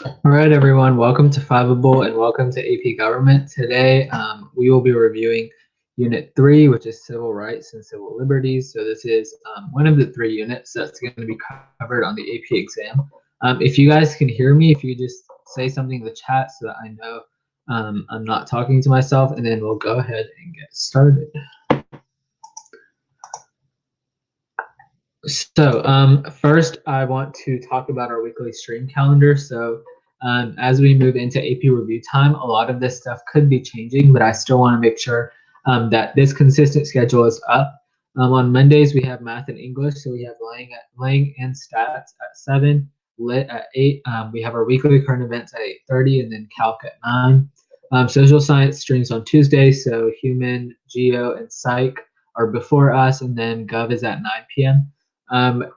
All right, everyone, welcome to Fiveable and welcome to AP Government. Today, we will be reviewing Unit 3, which is Civil Rights and Civil Liberties. So this is one of the 3 units that's going to be covered on the AP exam. If you guys can hear me, if you just say something in the chat so that I know I'm not talking to myself, and then we'll go ahead and get started. So first, I want to talk about our weekly stream calendar. So as we move into AP review time, a lot of this stuff could be changing, but I still want to make sure that this consistent schedule is up. On Mondays, we have math and English. So we have lang and stats at 7, lit at 8. We have our weekly current events at 8:30, and then calc at 9. Social science streams on Tuesdays. So human, geo, and psych are before us, and then gov is at 9 p.m.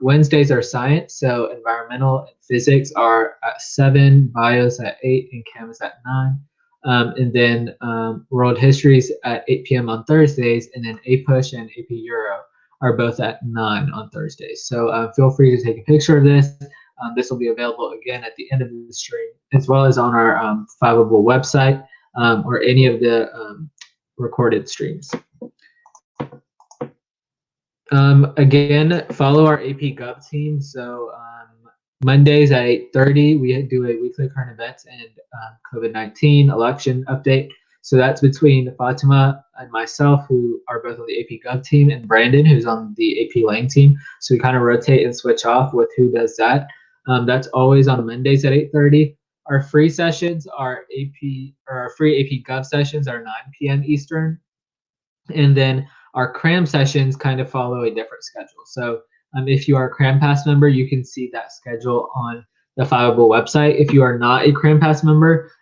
Wednesdays are science, so environmental and physics are at 7, bios at 8, and chem is at 9. And then world histories at 8 p.m. on Thursdays, and then APUSH and AP Euro are both at 9 on Thursdays. So feel free to take a picture of this. This will be available again at the end of the stream, as well as on our Fiveable website or any of the recorded streams. Again, follow our AP Gov team. So Mondays at 8:30, we do a weekly current events and COVID-19 election update. So that's between Fatima and myself, who are both on the AP Gov team, and Brandon, who's on the AP Lang team. So we kind of rotate and switch off with who does that. That's always on Mondays at 8:30. Our free sessions are our free AP Gov sessions are 9 p.m. Eastern, and then our cram sessions kind of follow a different schedule. So if you are a cram pass member, you can see that schedule on the Fiveable website. If you are not a cram pass member,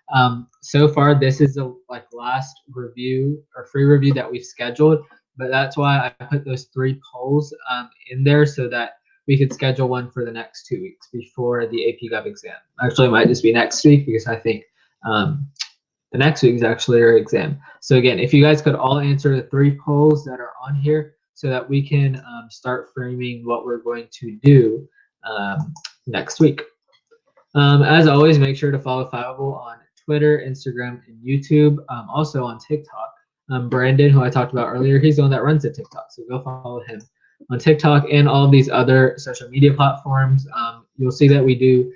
so far this is the last review or free review that we've scheduled, but that's why I put those 3 polls in there so that we could schedule one for the next 2 weeks before the AP Gov exam. Actually, it might just be next week because I think the next week is actually our exam. So again, if you guys could all answer the 3 polls that are on here so that we can start framing what we're going to do next week. As always, make sure to follow Fiveable on Twitter, Instagram, and YouTube. Also on TikTok. Brandon, who I talked about earlier, he's the one that runs the TikTok, so go follow him on TikTok and all of these other social media platforms. You'll see that we do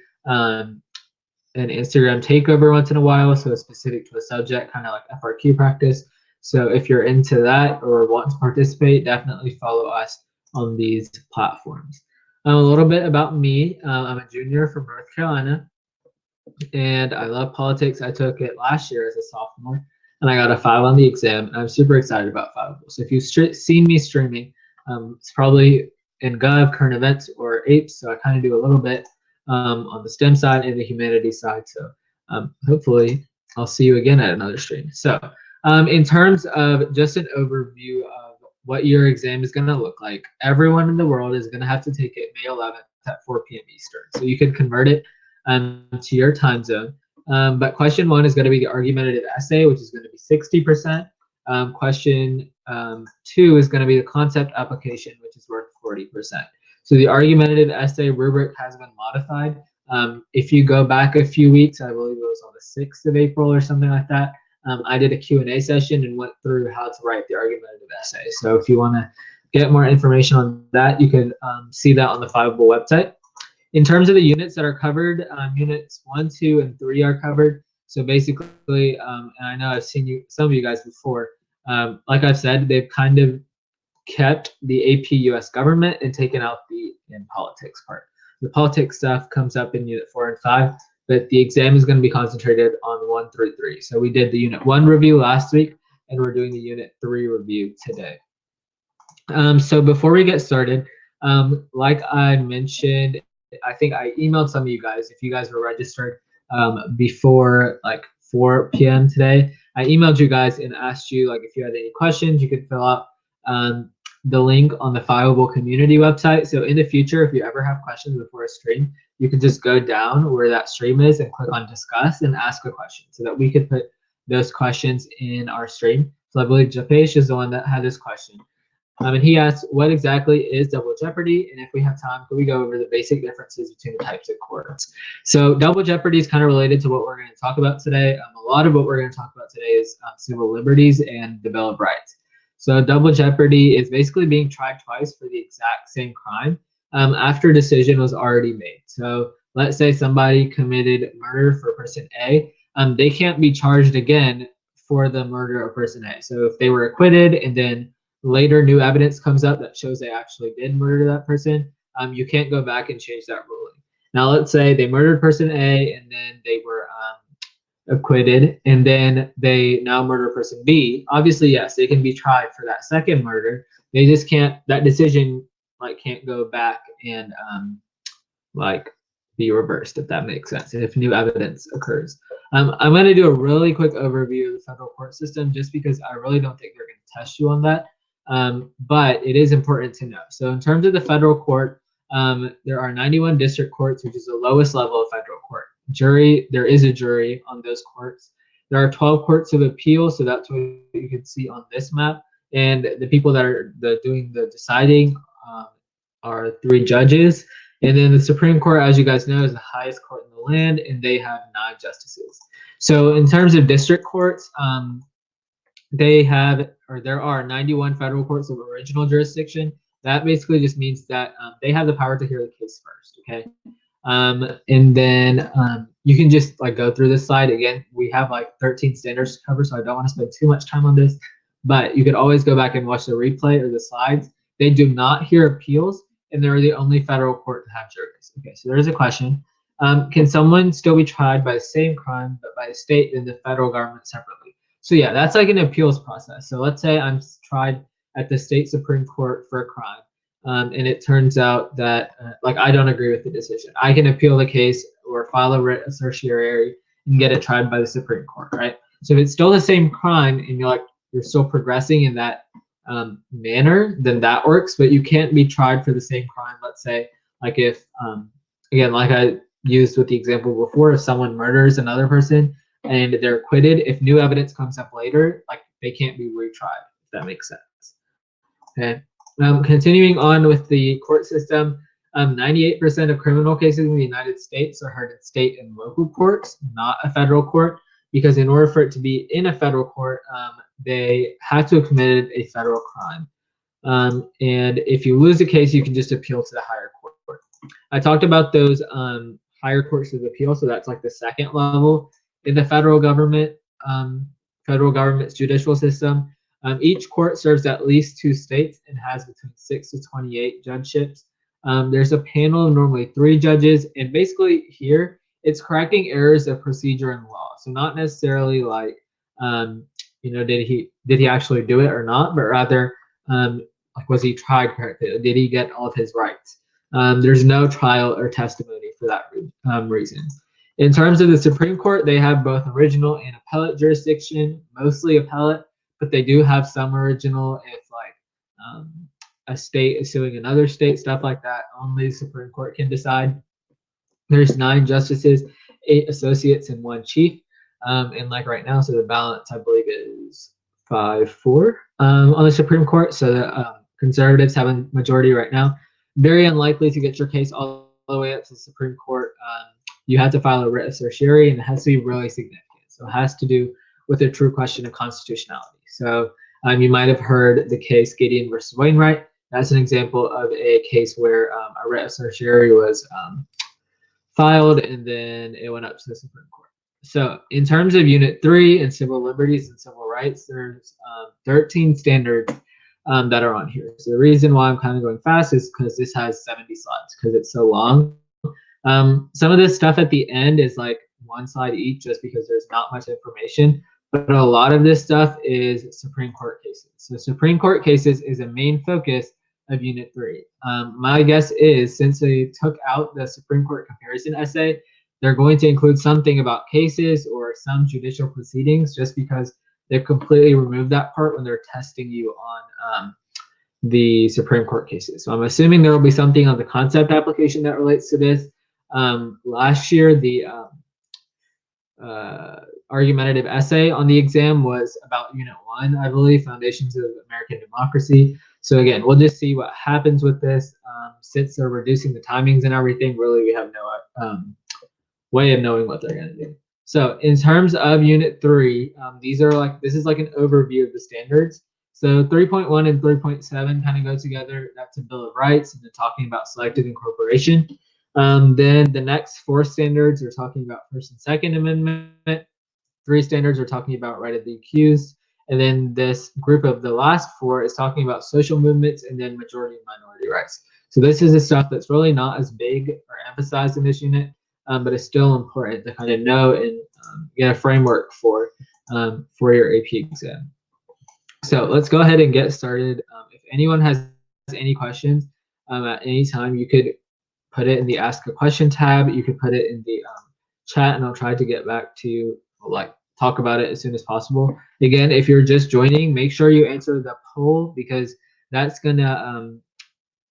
an Instagram takeover once in a while, so it's specific to a subject, kind of like FRQ practice. So if you're into that or want to participate, definitely follow us on these platforms. A little bit about me. I'm a junior from North Carolina, and I love politics. I took it last year as a sophomore, and I got a 5 on the exam, and I'm super excited about Fiveable. So if you've seen me streaming, it's probably in Gov, current events, or APES, so I kind of do a little bit on the STEM side and the humanities side. So hopefully I'll see you again at another stream. So in terms of just an overview of what your exam is going to look like, everyone in the world is going to have to take it May 11th at 4 p.m. Eastern. So you can convert it to your time zone. But question 1 is going to be the argumentative essay, which is going to be 60%. Question 2 is going to be the concept application, which is worth 40%. So the argumentative essay rubric has been modified. If you go back a few weeks, I believe it was on the 6th of April or something like that, I did a Q&A session and went through how to write the argumentative essay. So if you want to get more information on that, you can see that on the Fiveable website. In terms of the units that are covered, units 1, 2, and 3 are covered. So basically, and I know I've seen some of you guys before, like I've said, they've kind of kept the AP US government and taken out the in politics part. The politics stuff comes up in unit 4 and 5, but the exam is going to be concentrated on 1 through 3. So we did the unit 1 review last week, and we're doing the unit 3 review today. So before we get started, like I mentioned, I think I emailed some of you guys, if you guys were registered before 4 p.m. today. I emailed you guys and asked you if you had any questions, you could fill out the link on the Fiveable community website. So in the future, if you ever have questions before a stream, you can just go down where that stream is and click on discuss and ask a question so that we could put those questions in our stream. So I believe Japesh is the one that had this question. And he asks, what exactly is double jeopardy? And if we have time, can we go over the basic differences between the types of courts? So double jeopardy is kind of related to what we're going to talk about today. A lot of what we're going to talk about today is civil liberties and the Bill of Rights. So double jeopardy is basically being tried twice for the exact same crime after a decision was already made. So let's say somebody committed murder for person A. They can't be charged again for the murder of person A. So if they were acquitted and then later new evidence comes up that shows they actually did murder that person, you can't go back and change that ruling. Now, let's say they murdered person A and then they were acquitted, and then they now murder person B. Obviously, yes, they can be tried for that second murder. They just can't. That decision can't go back and be reversed, if that makes sense, if new evidence occurs. I'm going to do a really quick overview of the federal court system just because I really don't think they're going to test you on that. But it is important to know. So in terms of the federal court, there are 91 district courts, which is the lowest level of federal court. Jury, there is a jury on those courts. There are 12 courts of appeal, so that's what you can see on this map. And the people that are doing the deciding are 3 judges. And then the Supreme Court, as you guys know, is the highest court in the land, and they have 9 justices. So in terms of district courts, there are 91 federal courts of original jurisdiction. That basically just means that they have the power to hear the case first, okay? And then you can just go through this slide. Again, we have 13 standards to cover, so I don't want to spend too much time on this, but you could always go back and watch the replay or the slides. They do not hear appeals, and they're the only federal court to have juries. Okay, so there's a question. Can someone still be tried by the same crime, but by the state and the federal government separately? So yeah, that's like an appeals process. So let's say I'm tried at the state Supreme Court for a crime, and it turns out that I don't agree with the decision. I can appeal the case or file a writ of certiorari and get it tried by the Supreme Court, right? So if it's still the same crime and you're still progressing in that manner, then that works. But you can't be tried for the same crime. Let's say if again, like I used with the example before, if someone murders another person and they're acquitted, if new evidence comes up later, they can't be retried, if that makes sense. Okay. Continuing on with the court system, 98% of criminal cases in the United States are heard in state and local courts, not a federal court, because in order for it to be in a federal court, they have to have committed a federal crime. And if you lose the case, you can just appeal to the higher court. I talked about those higher courts of appeal, so that's the second level in the federal government's judicial system. Each court serves at least 2 states and has between 6 to 28 judgeships. There's a panel of normally 3 judges, and basically here it's correcting errors of procedure and law. So not necessarily did he actually do it or not, but rather was he tried correctly? Did he get all of his rights? There's no trial or testimony for that reason. In terms of the Supreme Court, they have both original and appellate jurisdiction, mostly appellate, but they do have some original if a state is suing another state, stuff like that. Only the Supreme Court can decide. There's 9 justices, 8 associates, and 1 chief. And right now, so the balance, I believe, is 5-4 on the Supreme Court. So the conservatives have a majority right now. Very unlikely to get your case all the way up to the Supreme Court. You have to file a writ of certiorari, and it has to be really significant. So it has to do with a true question of constitutionality. So you might have heard the case Gideon versus Wainwright. That's an example of a case where a writ of certiorari was filed, and then it went up to the Supreme Court. So in terms of Unit 3 and civil liberties and civil rights, there's 13 standards that are on here. So the reason why I'm kind of going fast is because this has 70 slides because it's so long. Some of this stuff at the end is 1 slide each just because there's not much information, but a lot of this stuff is Supreme Court cases. So Supreme Court cases is a main focus of Unit 3. My guess is since they took out the Supreme Court comparison essay, they're going to include something about cases or some judicial proceedings just because they've completely removed that part when they're testing you on the Supreme Court cases. So I'm assuming there will be something on the concept application that relates to this. Last year, the argumentative essay on the exam was about Unit 1, I believe, Foundations of American Democracy. So again, we'll just see what happens with this. Since they're reducing the timings and everything, really we have no way of knowing what they're going to do. So in terms of Unit 3, this is like an overview of the standards. So 3.1 and 3.7 kind of go together. That's a Bill of Rights, and they're talking about selective incorporation. Then the next 4 standards are talking about First and Second Amendment. 3 standards are talking about right of the accused. And then this group of the last 4 is talking about social movements and then majority and minority rights. So this is the stuff that's really not as big or emphasized in this unit, but it's still important to kind of know and get a framework for your AP exam. So let's go ahead and get started. If anyone has any questions at any time, you could put it in the Ask a Question tab. You could put it in the chat, and I'll try to get back to you, talk about it as soon as possible. Again, if you're just joining, make sure you answer the poll, because that's gonna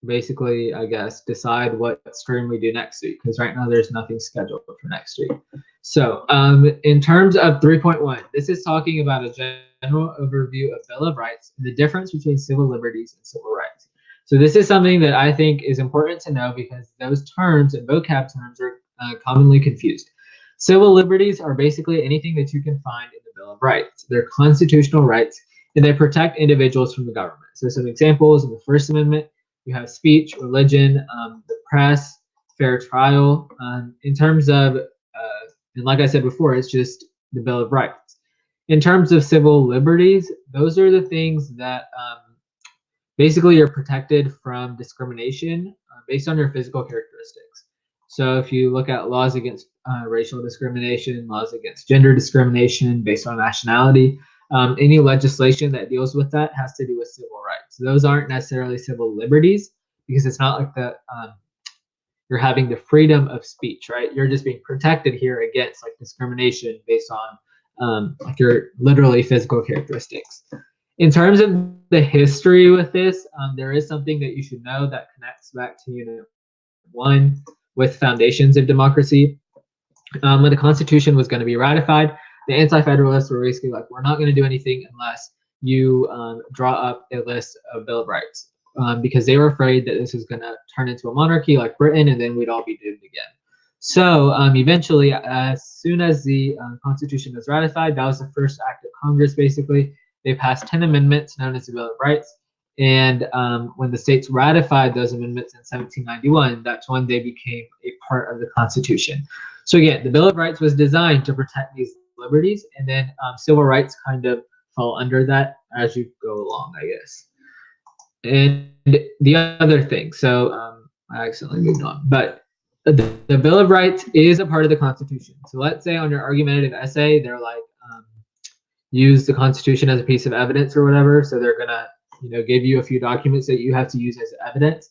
basically, I guess, decide what stream we do next week, because right now there's nothing scheduled for next week. So in terms of 3.1, this is talking about a general overview of Bill of Rights and the difference between civil liberties and civil rights. So this is something that I think is important to know, because those terms and vocab terms are commonly confused. Civil liberties are basically anything that you can find in the Bill of Rights. They're constitutional rights, and they protect individuals from the government. So some examples in the First Amendment: you have speech, religion, the press, fair trial. In terms of, and like I said before, it's just the Bill of Rights. In terms of civil liberties, those are the things that basically you're protected from discrimination based on your physical characteristics. So if you look at laws against racial discrimination, laws against gender discrimination based on nationality, any legislation that deals with that has to do with civil rights. Those aren't necessarily civil liberties, because it's not like you're having the freedom of speech, right? You're just being protected here against discrimination based on your literally physical characteristics. In terms of the history with this, there is something that you should know that connects back to Unit 1 with foundations of democracy. When the Constitution was going to be ratified, the Anti-Federalists were basically like, we're not going to do anything unless you draw up a list of Bill of Rights, because they were afraid that this was going to turn into a monarchy like Britain, and then we'd all be doomed again. So eventually, as soon as the Constitution was ratified, that was the first act of Congress, basically. They passed 10 amendments known as the Bill of Rights. And when the states ratified those amendments in 1791, that's when they became a part of the Constitution. So again, the Bill of Rights was designed to protect these liberties, and then civil rights kind of fall under that as you go along, I guess. And the other thing, so I accidentally moved on, but the Bill of Rights is a part of the Constitution. So let's say on your argumentative essay, they're like, use the Constitution as a piece of evidence or whatever. So they're gonna, give you a few documents that you have to use as evidence.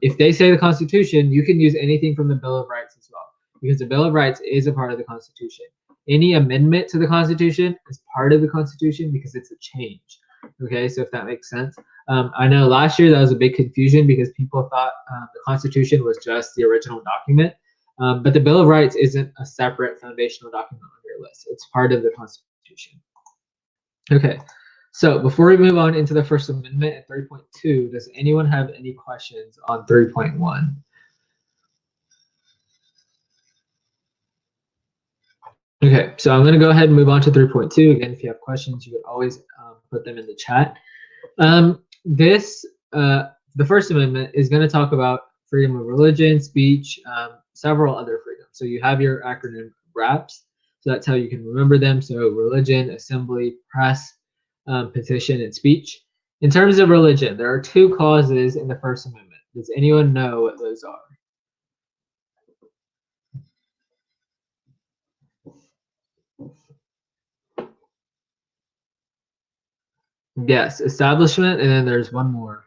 If they say the Constitution, you can use anything from the Bill of Rights as well, because the Bill of Rights is a part of the Constitution. Any amendment to the Constitution is part of the Constitution because it's a change. Okay, so if that makes sense. I know last year that was a big confusion because people thought the Constitution was just the original document, but the Bill of Rights isn't a separate foundational document on your list. It's part of the Constitution. Okay, so before we move on into the First Amendment at 3.2, does anyone have any questions on 3.1? Okay, so I'm going to go ahead and move on to 3.2. Again, if you have questions, you could always put them in the chat. The First Amendment is going to talk about freedom of religion, speech, several other freedoms. So you have your acronym RAPS. So that's how you can remember them. So religion, assembly, press, petition, and speech. In terms of religion, there are 2 clauses in the First Amendment. Does anyone know what those are? Yes, establishment, and then there's one more.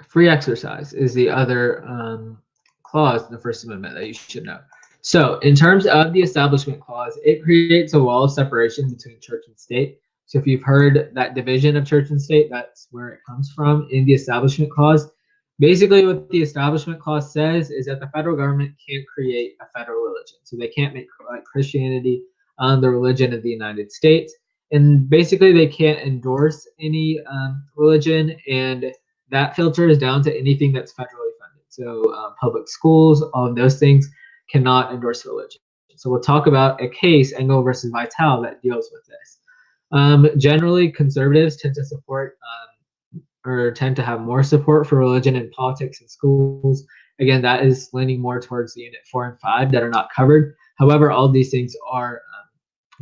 Free exercise is the other clause in the First Amendment that you should know. So in terms of the Establishment Clause, it creates a wall of separation between church and state. So if you've heard that division of church and state, that's where it comes from in the Establishment Clause. Basically, what the Establishment Clause says is that the federal government can't create a federal religion. So they can't make Christianity the religion of the United States. And basically they can't endorse any religion, and that filters down to anything that's federally funded. So public schools, all of those things cannot endorse religion. So we'll talk about a case, Engel versus Vitale, that deals with this. Generally, conservatives tend to support or tend to have more support for religion in politics and schools. Again, that is leaning more towards the Unit 4 and 5 that are not covered. However, all these things are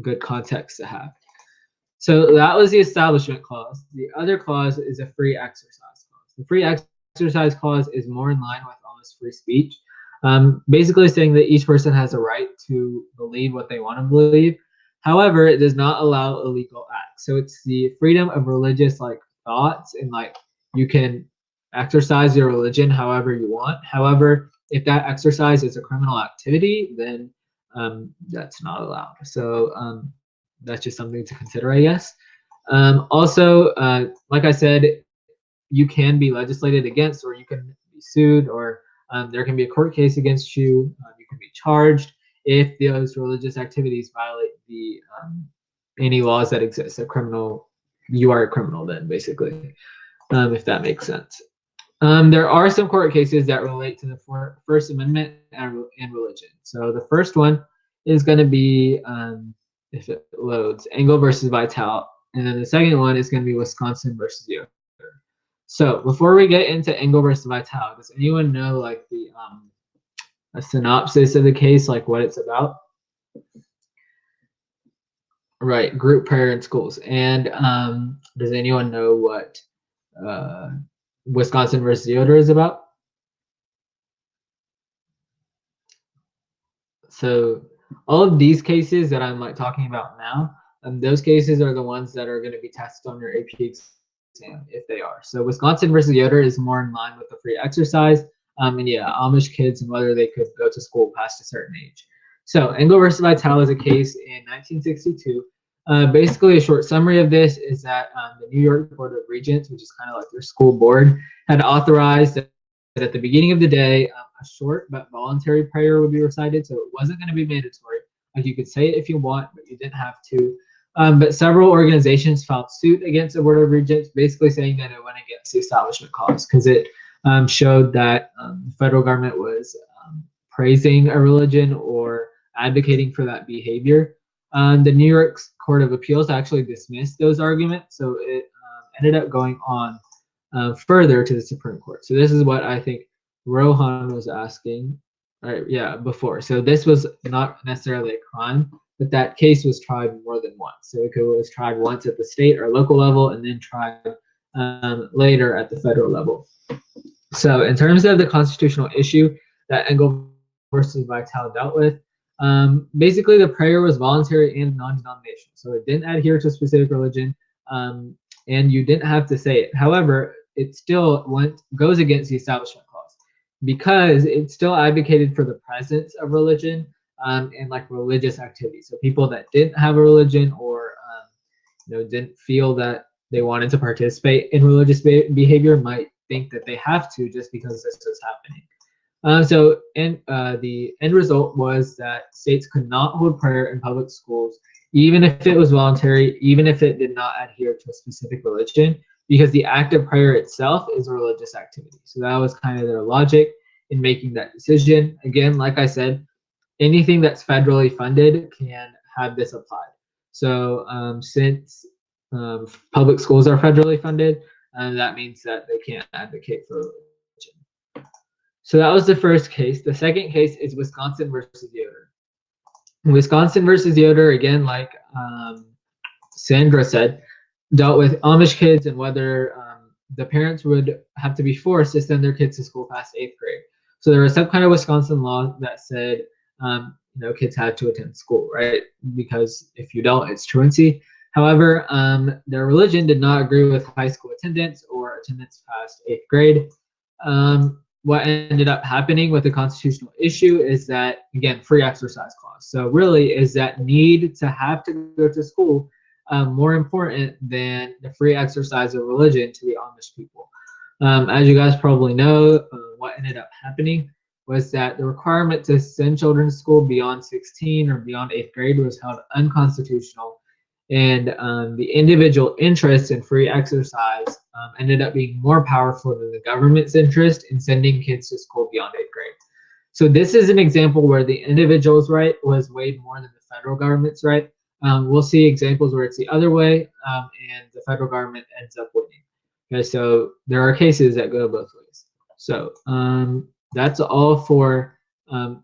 good context to have. So that was the Establishment Clause. The other clause is a Free Exercise Clause. The Free Exercise Clause is more in line with almost free speech, basically saying that each person has a right to believe what they want to believe. However, it does not allow illegal acts. So it's the freedom of religious thoughts, and you can exercise your religion however you want. However, if that exercise is a criminal activity, then that's not allowed. So that's just something to consider, I guess. Also, like I said, you can be legislated against, or you can be sued, or there can be a court case against you. You can be charged if those religious activities violate the any laws that exist. You are a criminal then, basically, if that makes sense. There are some court cases that relate to the First Amendment and religion. So the first one is going to be, if it loads, Engel versus Vitale. And then the second one is going to be Wisconsin versus Yoder. So before we get into Engel versus Vitale, does anyone know the a synopsis of the case, what it's about? Right, group prayer in schools. And does anyone know what Wisconsin versus Yoder is about? So all of these cases that I'm talking about now, those cases are the ones that are going to be tested on your AP exam if they are. So Wisconsin versus Yoder is more in line with the free exercise. And yeah, Amish kids and whether they could go to school past a certain age. So Engel versus Vitale is a case in 1962. Basically, a short summary of this is that the New York Board of Regents, which is kind of like their school board, had authorized that at the beginning of the day, a short but voluntary prayer would be recited. So it wasn't going to be mandatory. You could say it if you want, but you didn't have to. But several organizations filed suit against the Board of Regents, basically saying that it went against the Establishment Clause because it showed that the federal government was praising a religion or advocating for that behavior. The New York Court of Appeals actually dismissed those arguments, so it ended up going on further to the Supreme Court. So this is what I think Rohan was asking, right? Yeah, before. So this was not necessarily a crime, but that case was tried more than once. So it was tried once at the state or local level, and then tried later at the federal level. So in terms of the constitutional issue that Engel versus Vitale dealt with, basically the prayer was voluntary and non-denominational. So it didn't adhere to a specific religion, and you didn't have to say it. However, it still goes against the Establishment Clause because it still advocated for the presence of religion and religious activity. So people that didn't have a religion or didn't feel that they wanted to participate in religious behavior might think that they have to just because this is happening. The end result was that states could not hold prayer in public schools, even if it was voluntary, even if it did not adhere to a specific religion, because the act of prayer itself is a religious activity. So that was kind of their logic in making that decision. Again, like I said, anything that's federally funded can have this applied. So since public schools are federally funded, that means that they can't advocate for religion. So that was the first case. The second case is Wisconsin versus Yoder. Wisconsin versus Yoder, again, like Sandra said, dealt with Amish kids and whether the parents would have to be forced to send their kids to school past 8th grade. So there was some kind of Wisconsin law that said, kids had to attend school, right? Because if you don't, it's truancy. However, their religion did not agree with high school attendance or attendance past 8th grade. What ended up happening with the constitutional issue is that, again, free exercise clause. So really, is that need to have to go to school more important than the free exercise of religion to the Amish people? As you guys probably know, what ended up happening was that the requirement to send children to school beyond 16 or beyond 8th grade was held unconstitutional, And the individual interest in free exercise ended up being more powerful than the government's interest in sending kids to school beyond 8th grade. So this is an example where the individual's right was weighed more than the federal government's right. We'll see examples where it's the other way, and the federal government ends up winning. Okay, so there are cases that go both ways. So that's all for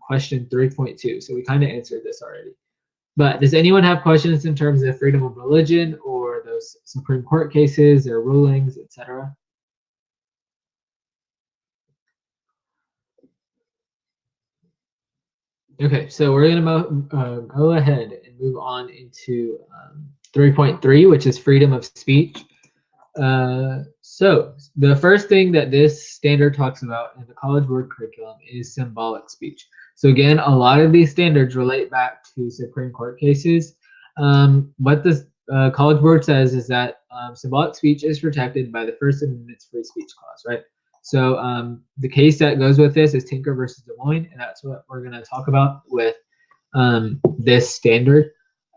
question 3.2. So we kind of answered this already. But does anyone have questions in terms of freedom of religion or those Supreme Court cases or rulings, etc.? Okay, so we're gonna go ahead and move on into 3.3, which is freedom of speech. So the first thing that this standard talks about in the College Board curriculum is symbolic speech. So again, a lot of these standards relate back to Supreme Court cases. What the College Board says is that symbolic speech is protected by the First Amendment's free speech clause, right? So the case that goes with this is Tinker versus Des Moines, and that's what we're going to talk about with this standard.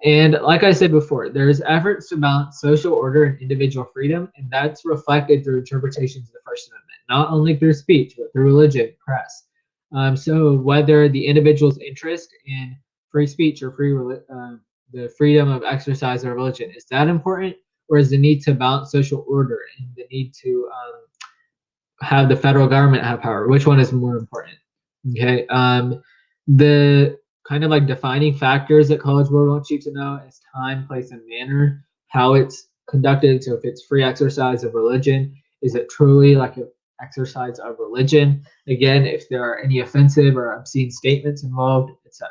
And like I said before, there's efforts to balance social order and individual freedom, and that's reflected through interpretations of the First Amendment, not only through speech, but through religion, press. So whether the individual's interest in free speech or the freedom of exercise of religion, is that important? Or is the need to balance social order and the need to have the federal government have power? Which one is more important? Okay. The kind of like defining factors that College Board wants you to know is time, place, and manner, how it's conducted. So if it's free exercise of religion, is it truly like an exercise of religion? Again, if there are any offensive or obscene statements involved, etc.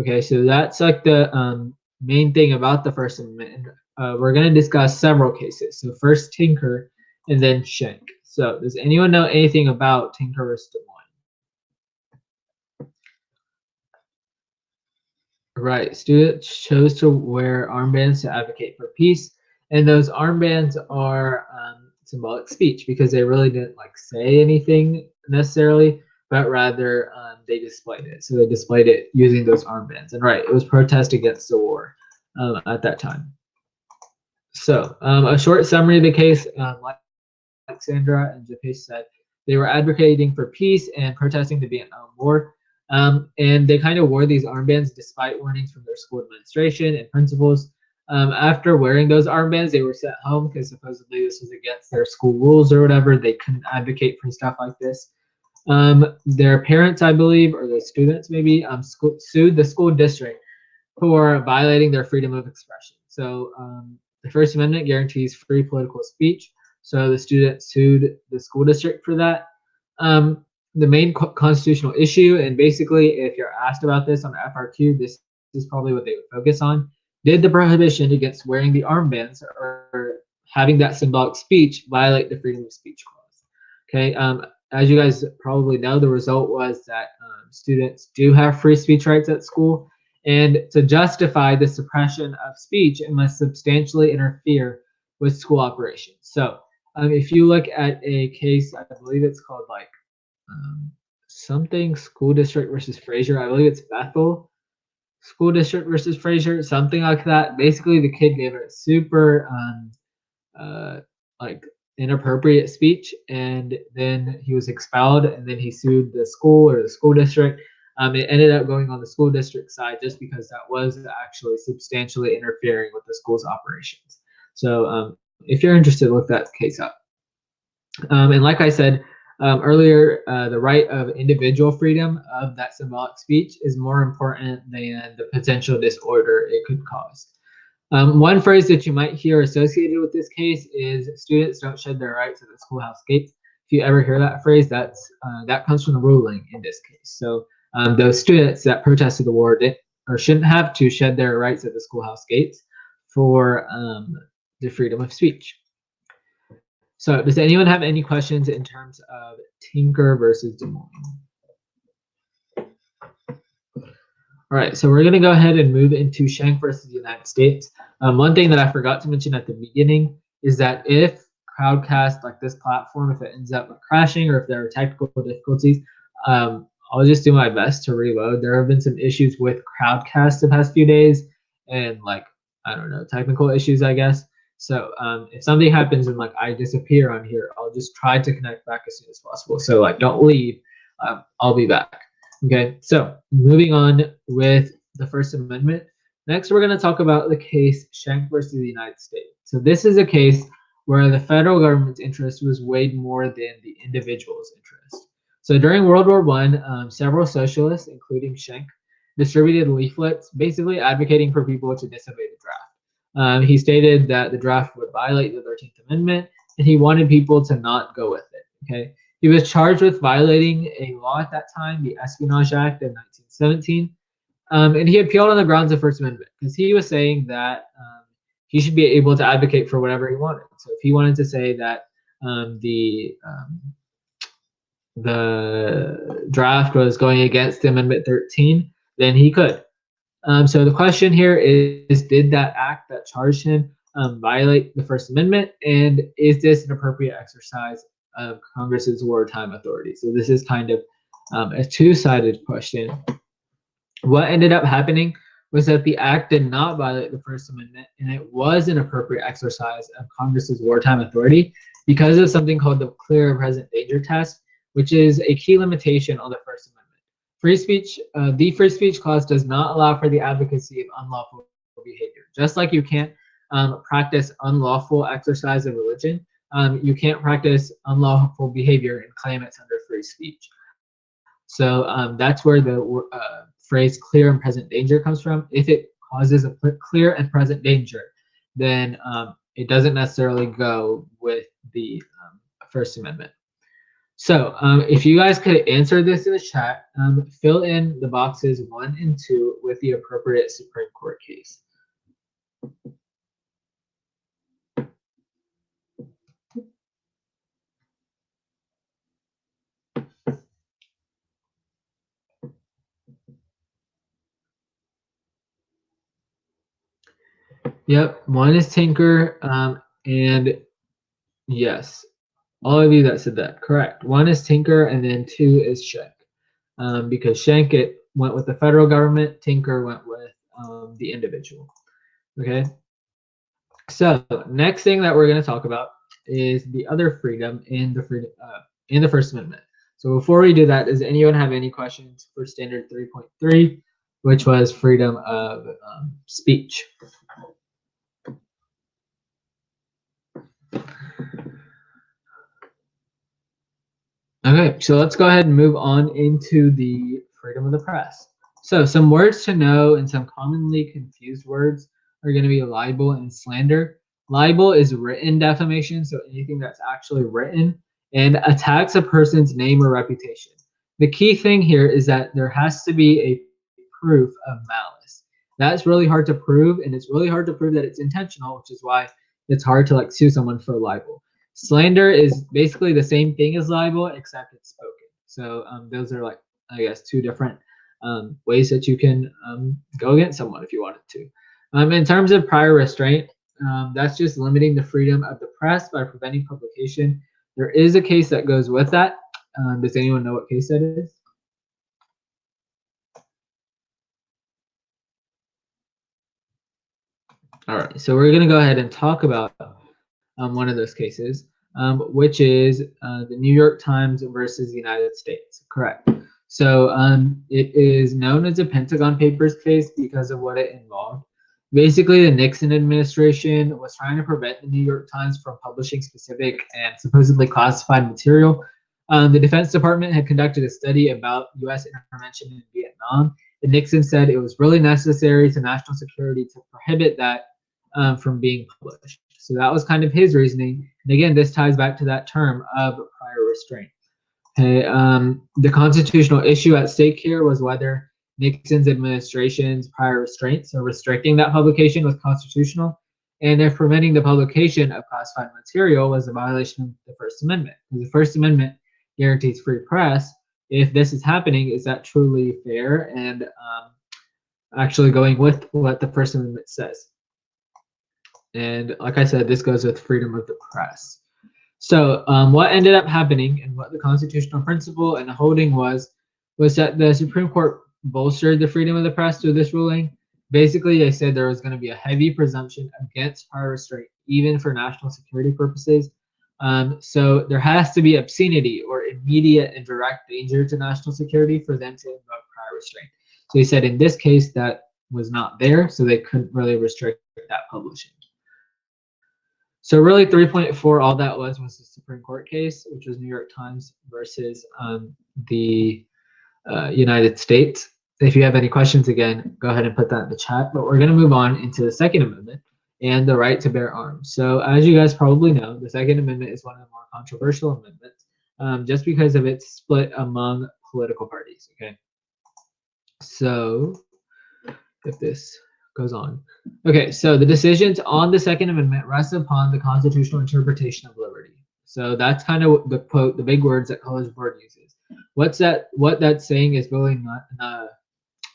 Okay, so that's like the main thing about the First Amendment. We're going to discuss several cases. So first Tinker, and then Schenck. So does anyone know anything about Tinker versus Des Moines? Right, students chose to wear armbands to advocate for peace, and those armbands are symbolic speech because they really didn't like say anything necessarily, but rather they displayed it. So they displayed it using those armbands, and right, it was protest against the war at that time. So a short summary of the case, like Alexandra and Japesh said, they were advocating for peace and protesting the Vietnam War. And they kind of wore these armbands despite warnings from their school administration and principals. After wearing those armbands, they were sent home because supposedly this was against their school rules or whatever. They couldn't advocate for stuff like this. Their parents, I believe, or the students maybe, sued the school district for violating their freedom of expression. So the First Amendment guarantees free political speech. So the students sued the school district for that. The main constitutional issue, and basically if you're asked about this on FRQ, this is probably what they would focus on. Did the prohibition against wearing the armbands or having that symbolic speech violate the freedom of speech clause? Okay, as you guys probably know, the result was that students do have free speech rights at school, and to justify the suppression of speech, it must substantially interfere with school operations. So if you look at a case, I believe it's called like something school district versus Fraser. I believe it's Bethel school district versus Fraser, something like that. Basically, the kid gave a super like inappropriate speech, and then he was expelled, and then he sued the school or the school district. It ended up going on the school district side just because that was actually substantially interfering with the school's operations. So if you're interested, look that case up. And like I said earlier, the right of individual freedom of that symbolic speech is more important than the potential disorder it could cause. One phrase that you might hear associated with this case is students don't shed their rights at the schoolhouse gates. If you ever hear that phrase, that comes from the ruling in this case. So those students that protested the war shouldn't have to shed their rights at the schoolhouse gates for the freedom of speech. So does anyone have any questions in terms of Tinker versus Des Moines? All right, so we're going to go ahead and move into Schenck versus the United States. One thing that I forgot to mention at the beginning is that if Crowdcast, like this platform, if it ends up crashing or if there are technical difficulties, I'll just do my best to reload. There have been some issues with Crowdcast the past few days, and like I don't know, technical issues, I guess. So if something happens and like I disappear on here, I'll just try to connect back as soon as possible. So like don't leave. I'll be back. Okay. So moving on with the First Amendment. Next, we're going to talk about the case Schenck versus the United States. So this is a case where the federal government's interest was weighed more than the individual's interest. So during World War I, several socialists, including Schenck, distributed leaflets basically advocating for people to disobey the draft. He stated that the draft would violate the 13th Amendment, and he wanted people to not go with it. Okay, he was charged with violating a law at that time, the Espionage Act of 1917, and he appealed on the grounds of First Amendment because he was saying that he should be able to advocate for whatever he wanted. So if he wanted to say that the draft was going against Amendment 13, then he could. So the question here is, did that act that charged him violate the First Amendment? And is this an appropriate exercise of Congress's wartime authority? So this is kind of a two-sided question. What ended up happening was that the act did not violate the First Amendment, and it was an appropriate exercise of Congress's wartime authority because of something called the clear and present danger test, which is a key limitation on the First Amendment. Free speech, the free speech clause does not allow for the advocacy of unlawful behavior. Just like you can't practice unlawful exercise of religion, you can't practice unlawful behavior and claim it's under free speech. So that's where the phrase clear and present danger comes from. If it causes a clear and present danger, then it doesn't necessarily go with the First Amendment. So if you guys could answer this in the chat, fill in the boxes 1 and 2 with the appropriate Supreme Court case. Yep, 1 is Tinker, and yes, all of you that said that, correct. 1 is Tinker, and then 2 is Schenck. Because Schenck, it went with the federal government, Tinker went with the individual. Okay. So next thing that we're going to talk about is the other freedom in the First Amendment. So before we do that, does anyone have any questions for Standard 3.3, which was freedom of speech? Okay, so let's go ahead and move on into the freedom of the press. So some words to know and some commonly confused words are going to be libel and slander. Libel is written defamation, so anything that's actually written, and attacks a person's name or reputation. The key thing here is that there has to be a proof of malice. That's really hard to prove, and it's really hard to prove that it's intentional, which is why it's hard to like sue someone for libel. Slander is basically the same thing as libel, except it's spoken. So those are like, I guess, two different ways that you can go against someone if you wanted to. In terms of prior restraint, that's just limiting the freedom of the press by preventing publication. There is a case that goes with that. Does anyone know what case that is? All right, so we're going to go ahead and talk about one of those cases, which is the New York Times versus the United States. Correct. So it is known as a Pentagon Papers case because of what it involved. Basically, the Nixon administration was trying to prevent the New York Times from publishing specific and supposedly classified material. The Defense Department had conducted a study about U.S. intervention in Vietnam, and Nixon said it was really necessary to national security to prohibit that from being published. So that was kind of his reasoning. And again, this ties back to that term of prior restraint. Okay, the constitutional issue at stake here was whether Nixon's administration's prior restraint, so restricting that publication, was constitutional, and if preventing the publication of classified material was a violation of the First Amendment. The First Amendment guarantees free press. If this is happening, is that truly fair and actually going with what the First Amendment says? And like I said, this goes with freedom of the press. So what ended up happening and what the constitutional principle and the holding was that the Supreme Court bolstered the freedom of the press through this ruling. basically they said there was going to be a heavy presumption against prior restraint, even for national security purposes. So there has to be obscenity or immediate and direct danger to national security for them to invoke prior restraint. So he said in this case that was not there, so they couldn't really restrict that publishing. So really 3.4, all that was the Supreme Court case, which was New York Times versus the United States. If you have any questions, again, go ahead and put that in the chat. But we're going to move on into the Second Amendment and the right to bear arms. So as you guys probably know, the Second Amendment is one of the more controversial amendments just because of its split among political parties. Okay. So if this goes on. Okay, so the decisions on the Second Amendment rest upon the constitutional interpretation of liberty. So that's kind of the quote, the big words that College Board uses. What that's saying is really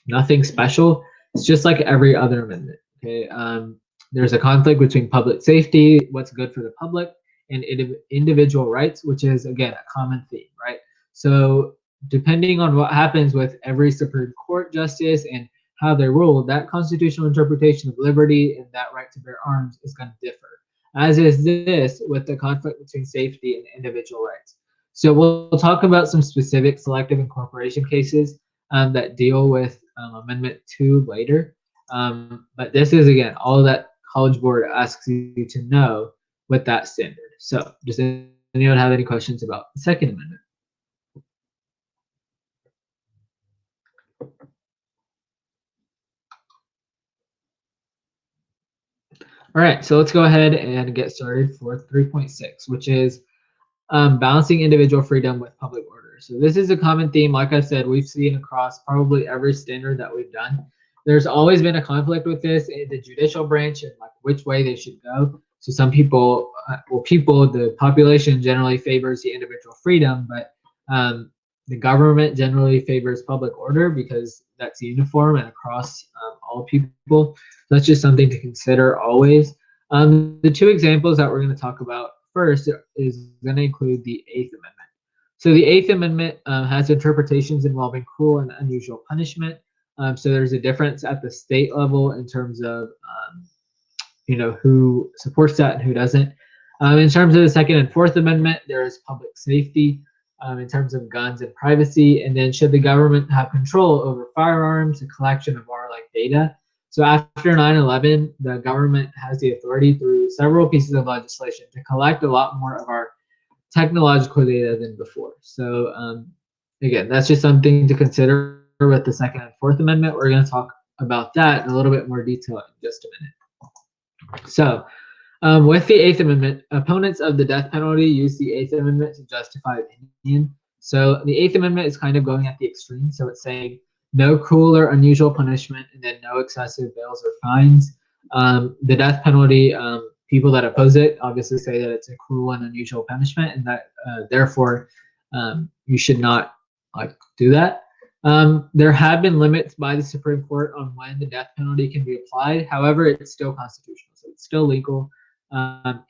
nothing special. It's just like every other amendment. Okay, there's a conflict between public safety, what's good for the public, and individual rights, which is again a common theme, right? So depending on what happens with every Supreme Court justice and how they rule, that constitutional interpretation of liberty and that right to bear arms is going to differ, as is this with the conflict between safety and individual rights. So we'll talk about some specific selective incorporation cases that deal with Amendment 2 later. But this is, again, all that College Board asks you to know with that standard. So does anyone have any questions about the Second Amendment? All right, so let's go ahead and get started for 3.6, which is balancing individual freedom with public order. So this is a common theme. Like I said, we've seen across probably every standard that we've done. There's always been a conflict with this in the judicial branch and like which way they should go. So some people, the population generally favors the individual freedom, but the government generally favors public order because that's uniform and across all people. That's just something to consider always. The two examples that we're going to talk about first is going to include the Eighth Amendment. So the Eighth Amendment has interpretations involving cruel and unusual punishment. So there's a difference at the state level in terms of who supports that and who doesn't. In terms of the Second and Fourth Amendment, there is public safety in terms of guns and privacy, and then should the government have control over firearms, the collection of warlike data. So after 9/11, the government has the authority through several pieces of legislation to collect a lot more of our technological data than before. So again, that's just something to consider with the Second and Fourth Amendment. We're going to talk about that in a little bit more detail in just a minute. So with the Eighth Amendment, opponents of the death penalty use the Eighth Amendment to justify opinion. So the Eighth Amendment is kind of going at the extreme. So it's saying no cruel or unusual punishment, and then no excessive bails or fines. The death penalty, people that oppose it obviously say that it's a cruel and unusual punishment, and that therefore you should not do that. There have been limits by the Supreme Court on when the death penalty can be applied. However, it's still constitutional, so it's still legal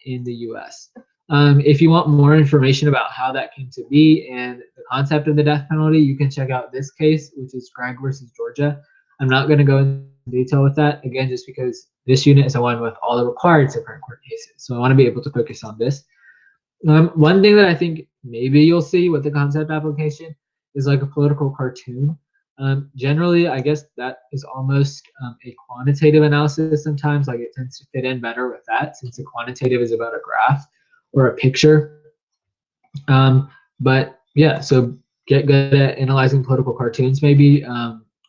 in the U.S. If you want more information about how that came to be and the concept of the death penalty, you can check out this case, which is Gregg versus Georgia. I'm not going to go into detail with that, again, just because this unit is the one with all the required Supreme Court cases. So I want to be able to focus on this. One thing that I think maybe you'll see with the concept application is like a political cartoon. Generally, I guess that is almost a quantitative analysis sometimes. Like it tends to fit in better with that since the quantitative is about a graph or a picture. But yeah, so get good at analyzing political cartoons. Maybe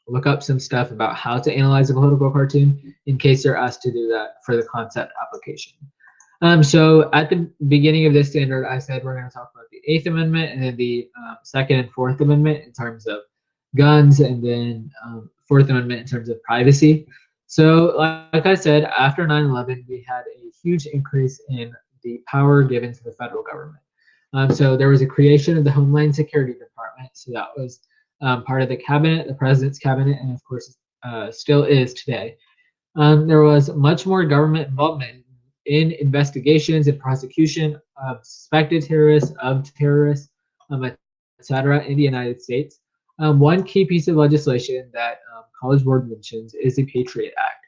look up some stuff about how to analyze a political cartoon in case you're asked to do that for the concept application. So at the beginning of this standard, I said we're going to talk about the Eighth Amendment and then the Second and Fourth Amendment in terms of guns, and then Fourth Amendment in terms of privacy. So like I said, after 9/11, we had a huge increase in the power given to the federal government. So there was a creation of the Homeland Security Department. So that was part of the cabinet, the president's cabinet, and of course still is today. There was much more government involvement in investigations and prosecution of suspected terrorists, etc., in the United States. one key piece of legislation that College Board mentions is the Patriot Act.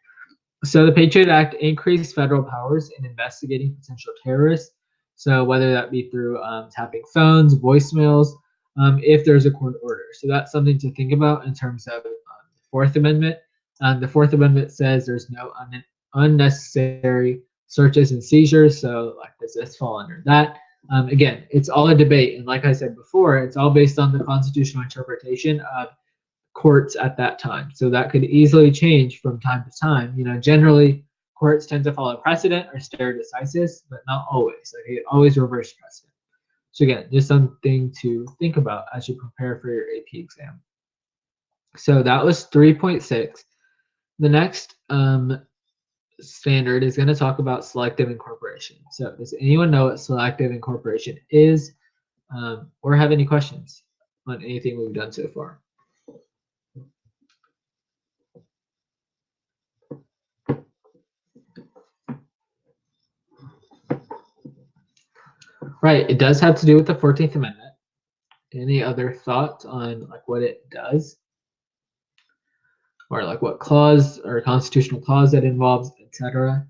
So the Patriot Act increased federal powers in investigating potential terrorists. So whether that be through tapping phones, voicemails, if there's a court order. So that's something to think about in terms of the Fourth Amendment. The Fourth Amendment says there's no unnecessary searches and seizures. So like, does this fall under that? Again, it's all a debate. And like I said before, it's all based on the constitutional interpretation of courts at that time. So that could easily change from time to time. You know, generally courts tend to follow precedent or stare decisis, but not always. Like, it always reverse precedent. So again, just something to think about as you prepare for your AP exam. So that was 3.6. The next standard is going to talk about selective incorporation. So does anyone know what selective incorporation is, or have any questions on anything we've done so far? Right, it does have to do with the 14th Amendment. Any other thoughts on like what it does? Or like what clause or constitutional clause that involves, etc.?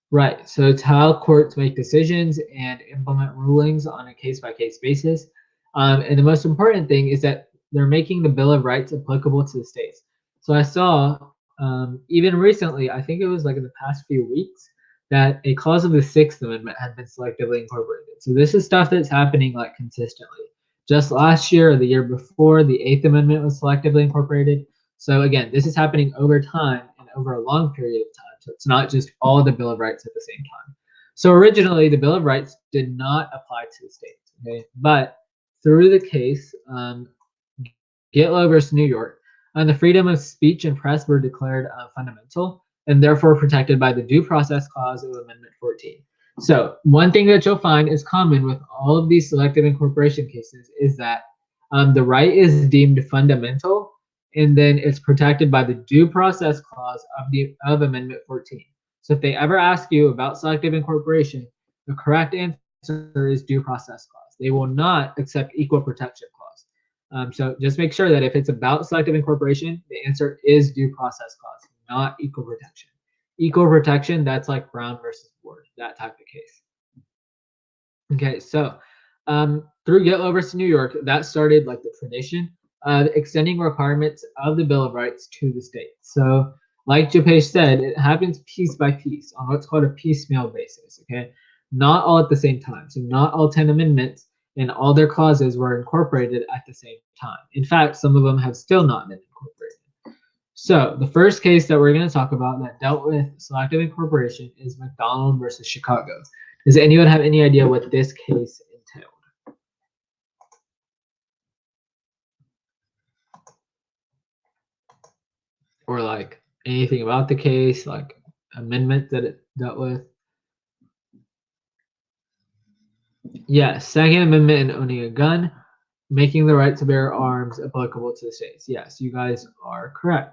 Right, so it's how courts make decisions and implement rulings on a case-by-case basis. And the most important thing is that they're making the Bill of Rights applicable to the states. So I saw, even recently, I think it was like in the past few weeks, that a clause of the Sixth Amendment had been selectively incorporated. So this is stuff that's happening like consistently. Just last year or the year before, the Eighth Amendment was selectively incorporated. So again, this is happening over time and over a long period of time. So it's not just all the Bill of Rights at the same time. So originally, the Bill of Rights did not apply to the states, okay? But through the case, Gitlow versus New York, the freedom of speech and press were declared fundamental and therefore protected by the Due Process Clause of Amendment 14. So one thing that you'll find is common with all of these selective incorporation cases is that the right is deemed fundamental, and then it's protected by the Due Process Clause of Amendment 14. So if they ever ask you about selective incorporation, the correct answer is Due Process Clause. They will not accept Equal Protection Clause. So just make sure that if it's about selective incorporation, the answer is Due Process Clause, not Equal Protection. Equal Protection, that's like Brown versus Ward, that type of case. Okay, so through Gitlow versus New York, that started like the tradition of extending requirements of the Bill of Rights to the states. So like Japesh said, it happens piece by piece on what's called a piecemeal basis, okay? Not all at the same time. So not all 10 amendments and all their clauses were incorporated at the same time. In fact, some of them have still not been incorporated. So the first case that we're going to talk about that dealt with selective incorporation is McDonald versus Chicago. Does anyone have any idea what this case entailed? Or like anything about the case, like amendment that it dealt with? Yes, Second Amendment and owning a gun, making the right to bear arms applicable to the states. Yes, you guys are correct.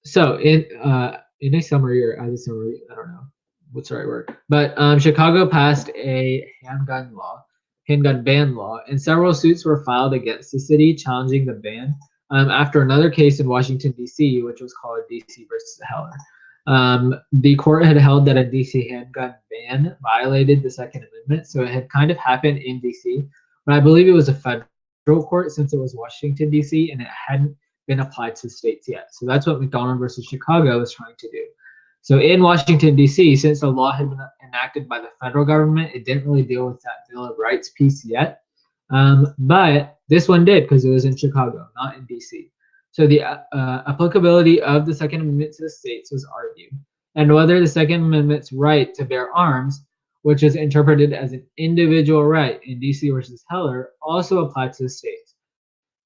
So in a summary or as a summary, I don't know what's the right word, but Chicago passed a handgun ban law, and several suits were filed against the city challenging the ban after another case in Washington, D.C., which was called D.C. versus Heller. The court had held that a D.C. handgun ban violated the Second Amendment, so it had kind of happened in D.C., but I believe it was a federal court since it was Washington, D.C., and it hadn't been applied to states yet. So that's what McDonald versus Chicago is trying to do. So in Washington, D.C., since the law had been enacted by the federal government, it didn't really deal with that Bill of Rights piece yet. But this one did because it was in Chicago, not in D.C. So the applicability of the Second Amendment to the states was argued, and whether the Second Amendment's right to bear arms, which is interpreted as an individual right in D.C. versus Heller, also applied to the states.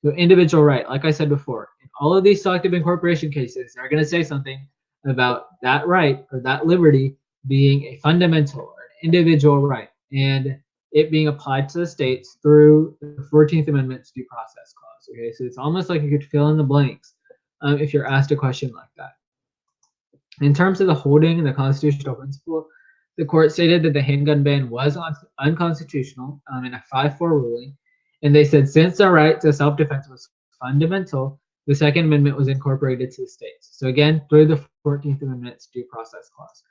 So individual right, like I said before, in all of these selective incorporation cases, they're going to say something about that right or that liberty being a fundamental or an individual right, and it being applied to the states through the 14th Amendment's Due Process Clause. Okay, so it's almost like you could fill in the blanks if you're asked a question like that. In terms of the holding and the constitutional principle, The court stated that the handgun ban was unconstitutional in a 5-4 ruling, and they said since the right to self-defense was fundamental, the Second Amendment was incorporated to the states. So again, through the 14th Amendment's due process clause.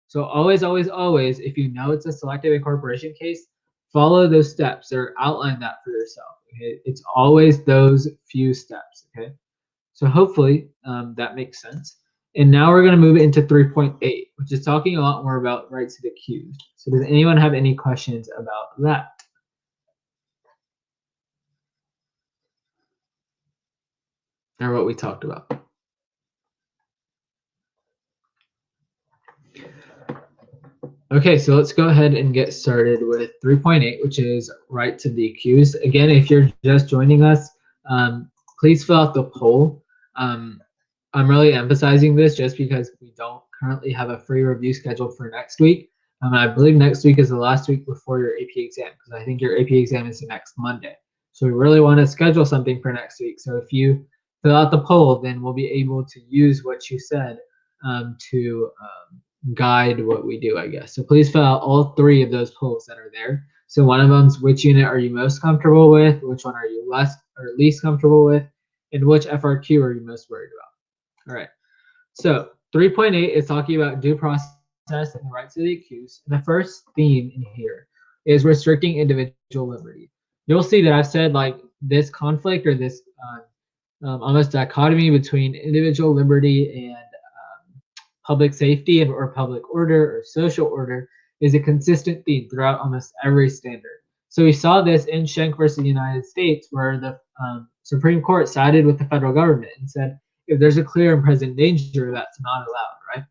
So always, always, always, if you know it's a selective incorporation case, follow those steps or outline that for yourself. Okay, it's always those few steps. Okay, so hopefully that makes sense. And now we're going to move into 3.8, which is talking a lot more about rights of the accused. So does anyone have any questions about that? Or what we talked about? Okay, so let's go ahead and get started with 3.8, which is rights of the accused. Again, if you're just joining us, please fill out the poll. I'm really emphasizing this just because we don't currently have a free review scheduled for next week. I believe next week is the last week before your AP exam, because I think your AP exam is the next Monday. So we really want to schedule something for next week. So if you fill out the poll, then we'll be able to use what you said to guide what we do, I guess. So please fill out all 3 of those polls that are there. So one of them is which unit are you most comfortable with, which one are you less or least comfortable with, and which FRQ are you most worried about. All right. So 3.8 is talking about due process and the rights of the accused. And the first theme in here is restricting individual liberty. You'll see that I've said like this conflict or this almost dichotomy between individual liberty and public safety or public order or social order is a consistent theme throughout almost every standard. So we saw this in Schenck versus the United States, where the Supreme Court sided with the federal government and said, if there's a clear and present danger, that's not allowed, right?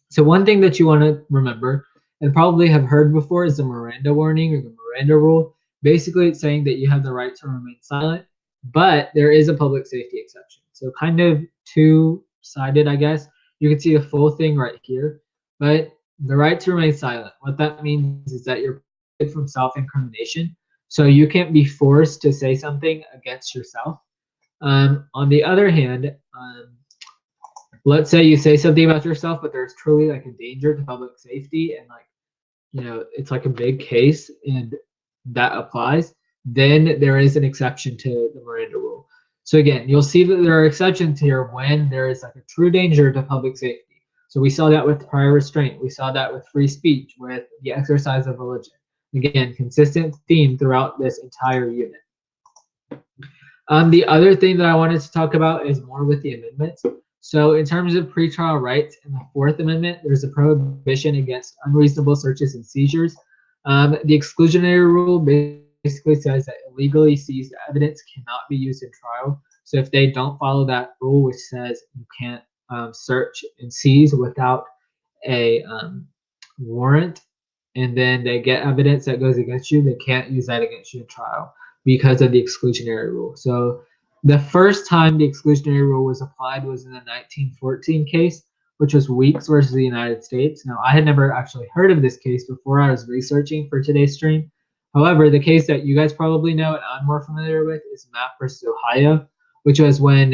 So one thing that you want to remember and probably have heard before is the Miranda warning or the Miranda rule. Basically, it's saying that you have the right to remain silent, but there is a public safety exception. So kind of two-sided, I guess. You can see the full thing right here, but the right to remain silent. What that means is that you're protected from self-incrimination. So you can't be forced to say something against yourself. On the other hand, let's say you say something about yourself, but there's truly like a danger to public safety and like, you know, it's like a big case and that applies, then there is an exception to the Miranda rule. So again, you'll see that there are exceptions here when there is like a true danger to public safety. So we saw that with prior restraint. We saw that with free speech, with the exercise of religion. Again, consistent theme throughout this entire unit. The other thing that I wanted to talk about is more with the amendments. So in terms of pretrial rights in the 4th Amendment, there's a prohibition against unreasonable searches and seizures. The exclusionary rule basically says that illegally seized evidence cannot be used in trial. So if they don't follow that rule, which says you can't search and seize without a warrant, and then they get evidence that goes against you, they can't use that against you in trial because of the exclusionary rule. So the first time the exclusionary rule was applied was in the 1914 case, which was Weeks versus the United States. Now, I had never actually heard of this case before I was researching for today's stream. However, the case that you guys probably know and I'm more familiar with is Mapp versus Ohio, which was when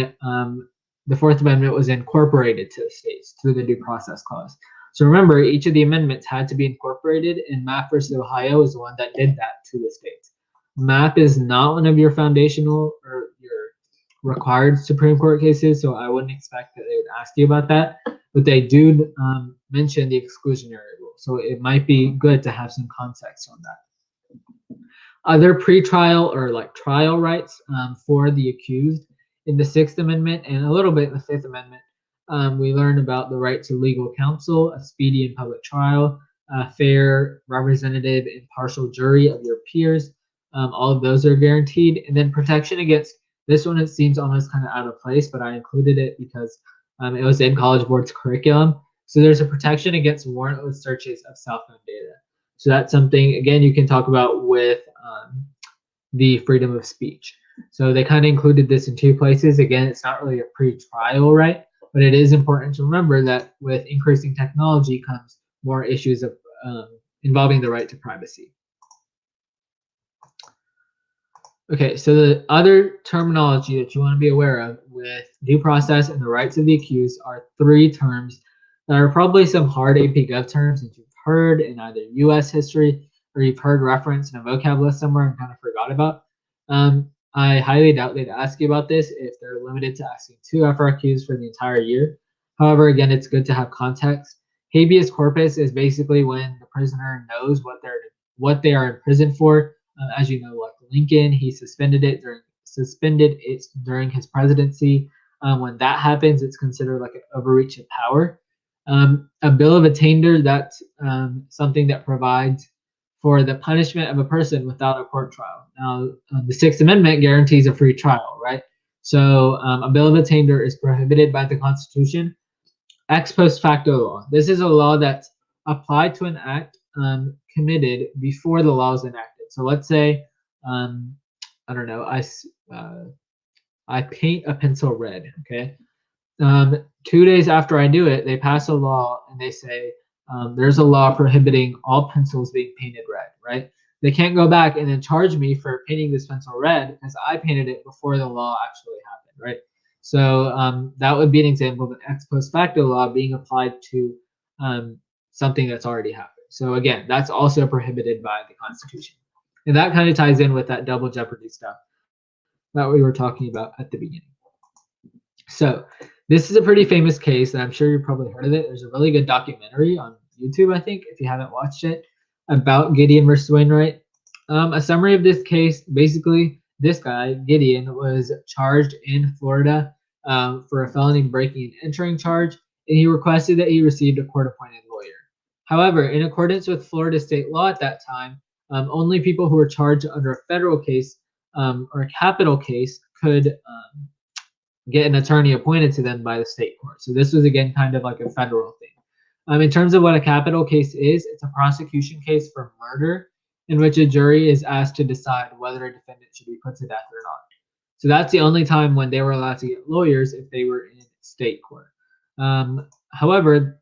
the 4th Amendment was incorporated to the states through the Due Process Clause. So remember, each of the amendments had to be incorporated, and Mapp versus Ohio is the one that did that to the states. Mapp is not one of your foundational or your required Supreme Court cases, so I wouldn't expect that they would ask you about that. But they do mention the exclusionary rule, so it might be good to have some context on that. Other pretrial or like trial rights for the accused in the 6th Amendment and a little bit in the 5th Amendment, we learn about the right to legal counsel, a speedy and public trial, a fair, representative, impartial jury of your peers. All of those are guaranteed. And then protection against, this one it seems almost kind of out of place, but I included it because it was in College Board's curriculum. So there's a protection against warrantless searches of cell phone data. So that's something, again, you can talk about with the freedom of speech. So they kind of included this in 2 places. Again, it's not really a pre-trial right, but it is important to remember that with increasing technology comes more issues of involving the right to privacy. Okay, so the other terminology that you want to be aware of with due process and the rights of the accused are 3 terms that are probably some hard AP Gov terms that you've heard in either U.S. history or you've heard reference in a vocab list somewhere and kind of forgot about. I highly doubt they'd ask you about this if they're limited to asking 2 FRQs for the entire year. However, again, it's good to have context. Habeas corpus is basically when the prisoner knows what they are in prison for. As you know, like Lincoln, he suspended it during his presidency. When that happens, it's considered like an overreach of power. A bill of attainder, that's something that provides for the punishment of a person without a court trial. Now, the Sixth Amendment guarantees a free trial, right? So a bill of attainder is prohibited by the Constitution. Ex post facto law. This is a law that's applied to an act committed before the law is enacted. So let's say, I don't know, I paint a pencil red, okay? 2 days after I do it, they pass a law and they say there's a law prohibiting all pencils being painted red, right? They can't go back and then charge me for painting this pencil red because I painted it before the law actually happened, right? So that would be an example of an ex post facto law being applied to something that's already happened. So again, that's also prohibited by the Constitution. And that kind of ties in with that double jeopardy stuff that we were talking about at the beginning. So this is a pretty famous case, and I'm sure you've probably heard of it. There's a really good documentary on YouTube, I think, if you haven't watched it, about Gideon versus Wainwright. A summary of this case, basically, this guy, Gideon, was charged in Florida for a felony breaking and entering charge, and he requested that he received a court-appointed lawyer. However, in accordance with Florida state law at that time, only people who were charged under a federal case or a capital case could get an attorney appointed to them by the state court. So this was, again, kind of like a federal thing. In terms of what a capital case is, it's a prosecution case for murder in which a jury is asked to decide whether a defendant should be put to death or not. So that's the only time when they were allowed to get lawyers, if they were in state court. However,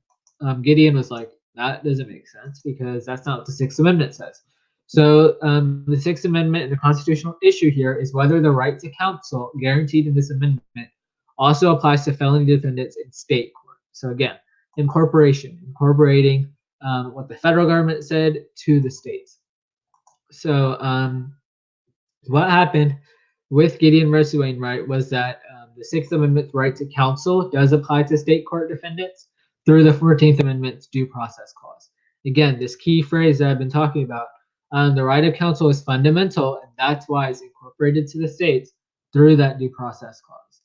Gideon was like, that doesn't make sense because that's not what the Sixth Amendment says. So the Sixth Amendment and the constitutional issue here is whether the right to counsel guaranteed in this amendment also applies to felony defendants in state court. So again, incorporating what the federal government said to the states. So what happened with Gideon versus Wainwright was that the Sixth Amendment's right to counsel does apply to state court defendants through the 14th Amendment's due process clause. Again, this key phrase that I've been talking about, the right of counsel is fundamental, and that's why it's incorporated to the states through that due process clause.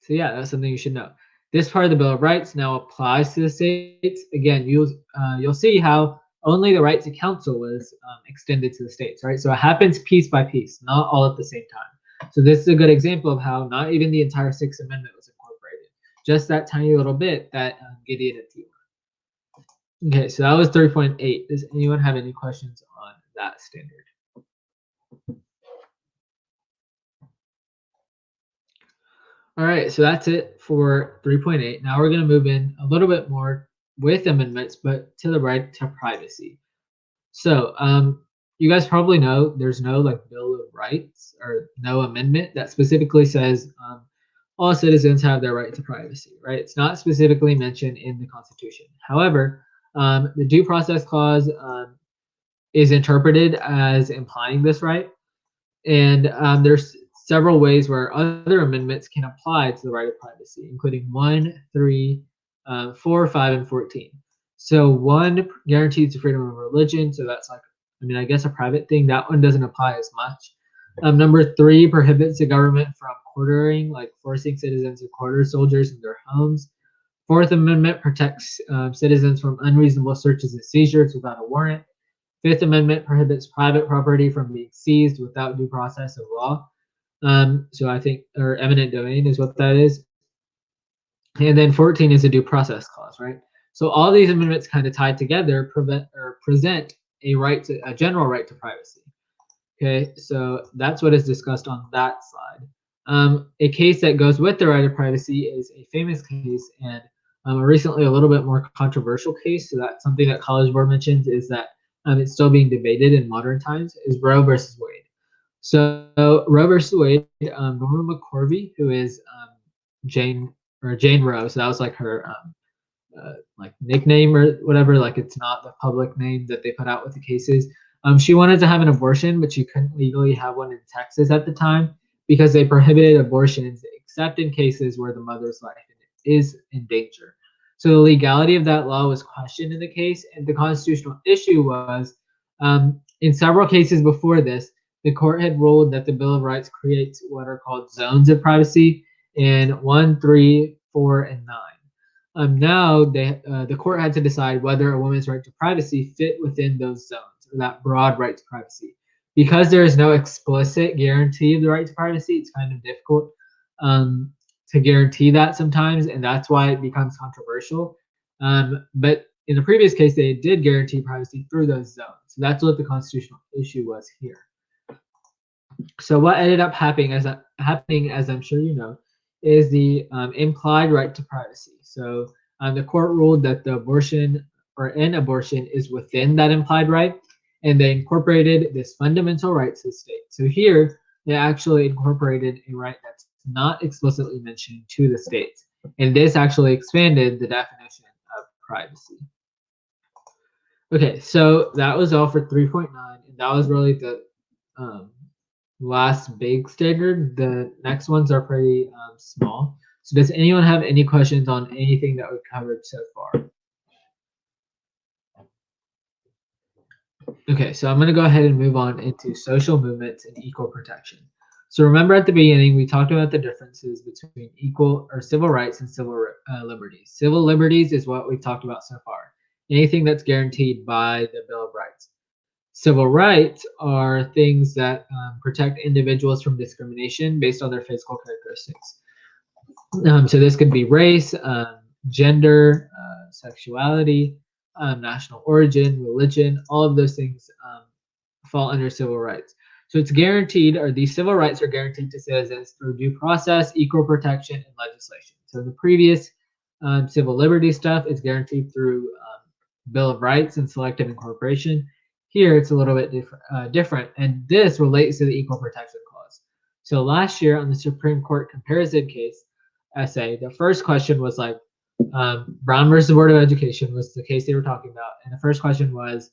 So yeah, that's something you should know. This part of the Bill of Rights now applies to the states. Again, you'll see how only the right to counsel was extended to the states, right? So it happens piece by piece, not all at the same time. So this is a good example of how not even the entire Sixth Amendment was incorporated, just that tiny little bit that Gideon appealed. Okay, so that was 3.8. Does anyone have any questions on that standard? All right, so that's it for 3.8. Now we're going to move in a little bit more with amendments, but to the right to privacy. So you guys probably know there's no like Bill of Rights or no amendment that specifically says all citizens have their right to privacy, right? It's not specifically mentioned in the Constitution. However, the due process clause is interpreted as implying this right. And there's several ways where other amendments can apply to the right of privacy, including 1, 3, 4, 5, and 14. So 1 guarantees the freedom of religion. So that's like, I mean, I guess a private thing. That one doesn't apply as much. Number 3 prohibits the government from quartering, like forcing citizens to quarter soldiers in their homes. 4th Amendment protects citizens from unreasonable searches and seizures without a warrant. 5th Amendment prohibits private property from being seized without due process of law. So I think, or eminent domain is what that is. And then 14 is a due process clause, right? So all these amendments kind of tied together present a general right to privacy. Okay, so that's what is discussed on that slide. A case that goes with the right of privacy is a famous case and recently a little bit more controversial case. So that's something that College Board mentions is that it's still being debated in modern times, is Roe versus Wade. So Roe versus Wade, Norma McCorvey, who is Jane Roe, so that was like her like nickname or whatever, like it's not the public name that they put out with the cases. She wanted to have an abortion, but she couldn't legally have one in Texas at the time because they prohibited abortions except in cases where the mother's life is in danger. So the legality of that law was questioned in the case, and the constitutional issue was in several cases before this, the court had ruled that the Bill of Rights creates what are called zones of privacy in 1, 3, 4, and 9. Now the court had to decide whether a woman's right to privacy fit within those zones or that broad right to privacy. Because there is no explicit guarantee of the right to privacy, it's kind of difficult to guarantee that sometimes, and that's why it becomes controversial. But in the previous case, they did guarantee privacy through those zones. So that's what the constitutional issue was here. So what ended up happening, as I'm sure you know, is the implied right to privacy. So the court ruled that the abortion or an abortion is within that implied right, and they incorporated this fundamental right to the state. So here, they actually incorporated a right that's not explicitly mentioned to the states, and this actually expanded the definition of privacy. Okay, so that was all for 3.9, and that was really the last big standard. The next ones are pretty small. So does anyone have any questions on anything that we've covered so far? Okay, so I'm going to go ahead and move on into social movements and equal protection. So remember at the beginning, we talked about the differences between equal or civil rights and civil liberties. Civil liberties is what we've talked about so far. Anything that's guaranteed by the Bill of Rights. Civil rights are things that protect individuals from discrimination based on their physical characteristics. So this could be race, gender, sexuality, national origin, religion, all of those things fall under civil rights. So it's guaranteed, or these civil rights are guaranteed to citizens through due process, equal protection, and legislation. So the previous civil liberty stuff is guaranteed through Bill of Rights and Selective Incorporation. Here it's a little bit different, and this relates to the Equal Protection Clause. So last year on the Supreme Court comparison case essay, the first question was like, Brown versus Board of Education was the case they were talking about, and the first question was,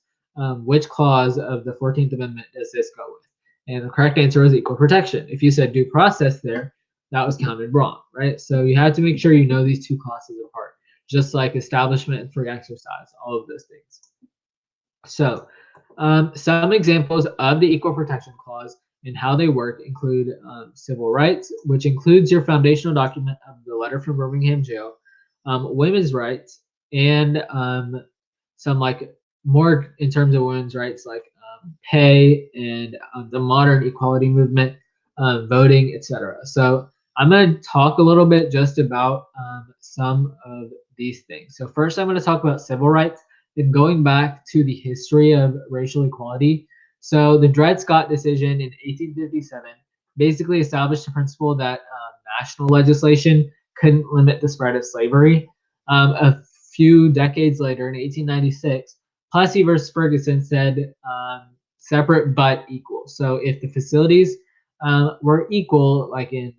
which clause of the 14th Amendment does this go with? And the correct answer was equal protection. If you said due process there, that was counted wrong, right? So you have to make sure you know these two clauses apart, just like establishment and free exercise, all of those things. So some examples of the Equal Protection Clause and how they work include civil rights, which includes your foundational document of the letter from Birmingham Jail, women's rights, and some like more in terms of women's rights, like pay and the modern equality movement, voting, etc. So I'm going to talk a little bit just about some of these things. So first, I'm going to talk about civil rights. And going back to the history of racial equality, so the Dred Scott decision in 1857 basically established the principle that national legislation couldn't limit the spread of slavery. A few decades later, in 1896, Plessy versus Ferguson said separate but equal. So if the facilities were equal, like in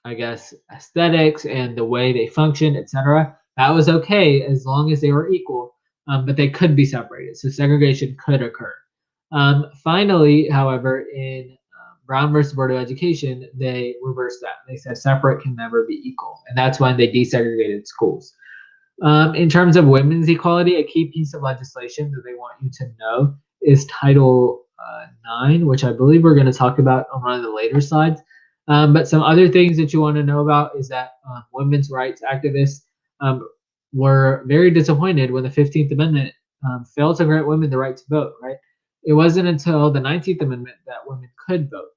I guess aesthetics and the way they function, etc., that was okay as long as they were equal. But they could be separated, so segregation could occur. Finally, however, in Brown versus Board of Education, they reversed that. They said separate can never be equal, and that's when they desegregated schools. In terms of women's equality, a key piece of legislation that they want you to know is Title 9, which I believe we're going to talk about on one of the later slides. But some other things that you want to know about is that women's rights activists were very disappointed when the 15th Amendment failed to grant women the right to vote, right? It wasn't until the 19th Amendment that women could vote.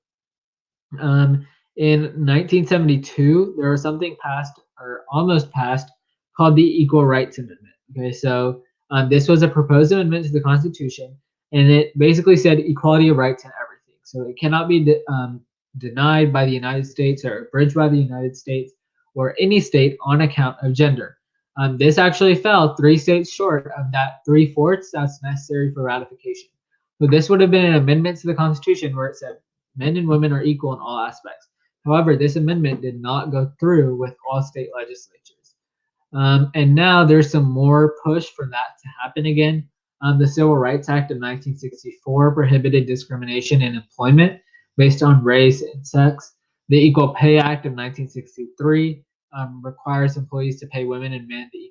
In 1972, there was something passed, or almost passed, called the Equal Rights Amendment. Okay, so this was a proposed amendment to the Constitution, and it basically said equality of rights in everything. So it cannot be denied by the United States or abridged by the United States or any state on account of gender. This actually fell 3 states short of that 3/4 that's necessary for ratification. So this would have been an amendment to the Constitution where it said men and women are equal in all aspects. However, this amendment did not go through with all state legislatures. And now there's some more push for that to happen again. The Civil Rights Act of 1964 prohibited discrimination in employment based on race and sex. The Equal Pay Act of 1963 requires employees to pay women and men the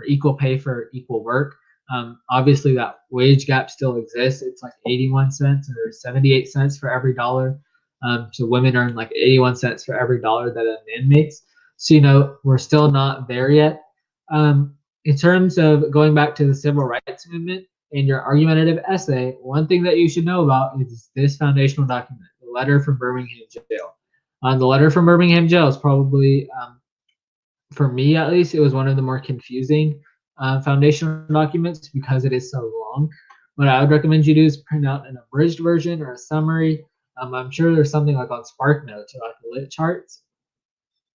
equal pay for equal work. Obviously, that wage gap still exists. It's like 81 cents or 78 cents for every dollar. So women earn like 81 cents for every dollar that a man makes. So, we're still not there yet. In terms of going back to the civil rights movement in your argumentative essay, one thing that you should know about is this foundational document, the letter from Birmingham Jail. The letter from Birmingham Jail is probably, for me at least, it was one of the more confusing foundational documents because it is so long. What I would recommend you do is print out an abridged version or a summary. I'm sure there's something like on SparkNotes or like lit charts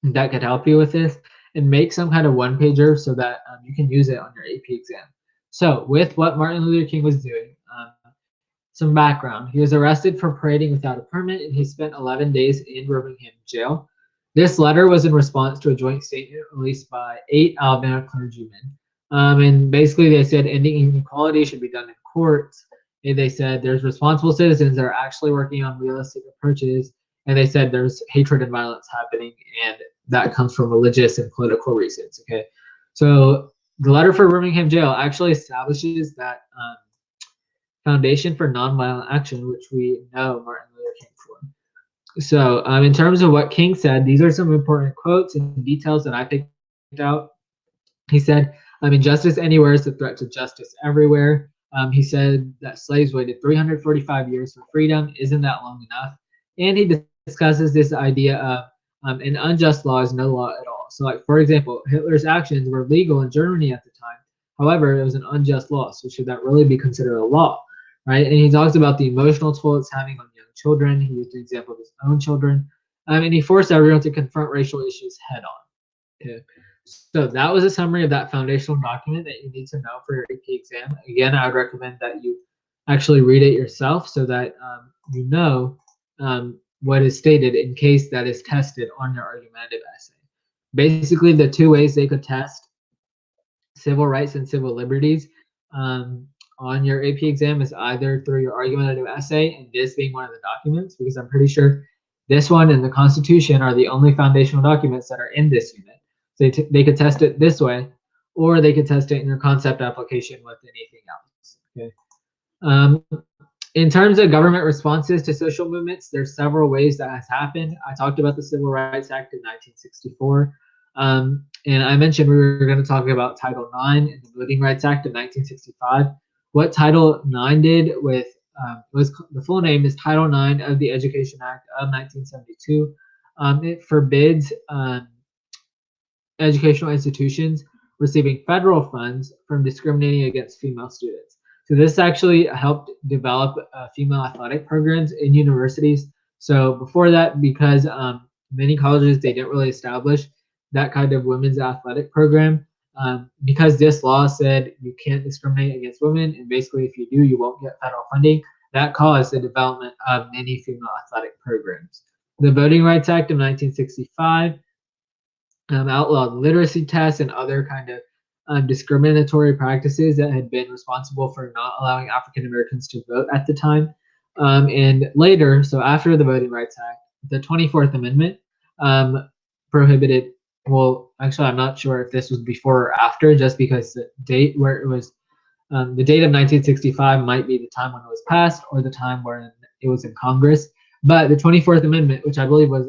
that could help you with this, and make some kind of one pager so that you can use it on your AP exam. So with what Martin Luther King was doing, some background. He was arrested for parading without a permit, and he spent 11 days in Birmingham Jail. This letter was in response to a joint statement released by 8 Alabama clergymen. And basically they said ending inequality should be done in courts. And they said there's responsible citizens that are actually working on realistic approaches. And they said there's hatred and violence happening, and that comes from religious and political reasons. Okay, so the letter for Birmingham Jail actually establishes that foundation for nonviolent action, which we know Martin Luther King for. So in terms of what King said, these are some important quotes and details that I picked out. He said, injustice anywhere is a threat to justice everywhere. He said that slaves waited 345 years for freedom. Isn't that long enough? And he discusses this idea of an unjust law is no law at all. So like, for example, Hitler's actions were legal in Germany at the time. However, it was an unjust law. So should that really be considered a law? Right? And he talks about the emotional toll it's having on young children. He used an example of his own children. And he forced everyone to confront racial issues head on. Okay. So that was a summary of that foundational document that you need to know for your AP exam. Again, I would recommend that you actually read it yourself so that you know what is stated in case that is tested on your argumentative essay. Basically, the two ways they could test civil rights and civil liberties on your AP exam is either through your argumentative essay and this being one of the documents, because I'm pretty sure this one and the Constitution are the only foundational documents that are in this unit. So they could test it this way, or they could test it in your concept application with anything else. Okay. In terms of government responses to social movements, there's several ways that has happened. I talked about the Civil Rights Act of 1964. And I mentioned we were going to talk about Title IX and the Voting Rights Act of 1965. What Title IX did with was the full name is Title IX of the Education Act of 1972. It forbids educational institutions receiving federal funds from discriminating against female students. So this actually helped develop female athletic programs in universities. So before that, because many colleges, they didn't really establish that kind of women's athletic program, because this law said you can't discriminate against women, and basically if you do, you won't get federal funding. That caused the development of many female athletic programs. The Voting Rights Act of 1965 outlawed literacy tests and other kind of discriminatory practices that had been responsible for not allowing African Americans to vote at the time. And later, so after the Voting Rights Act, the 24th Amendment prohibited, well, actually, I'm not sure if this was before or after, just because the date where it was, the date of 1965 might be the time when it was passed or the time when it was in Congress. But the 24th Amendment, which I believe was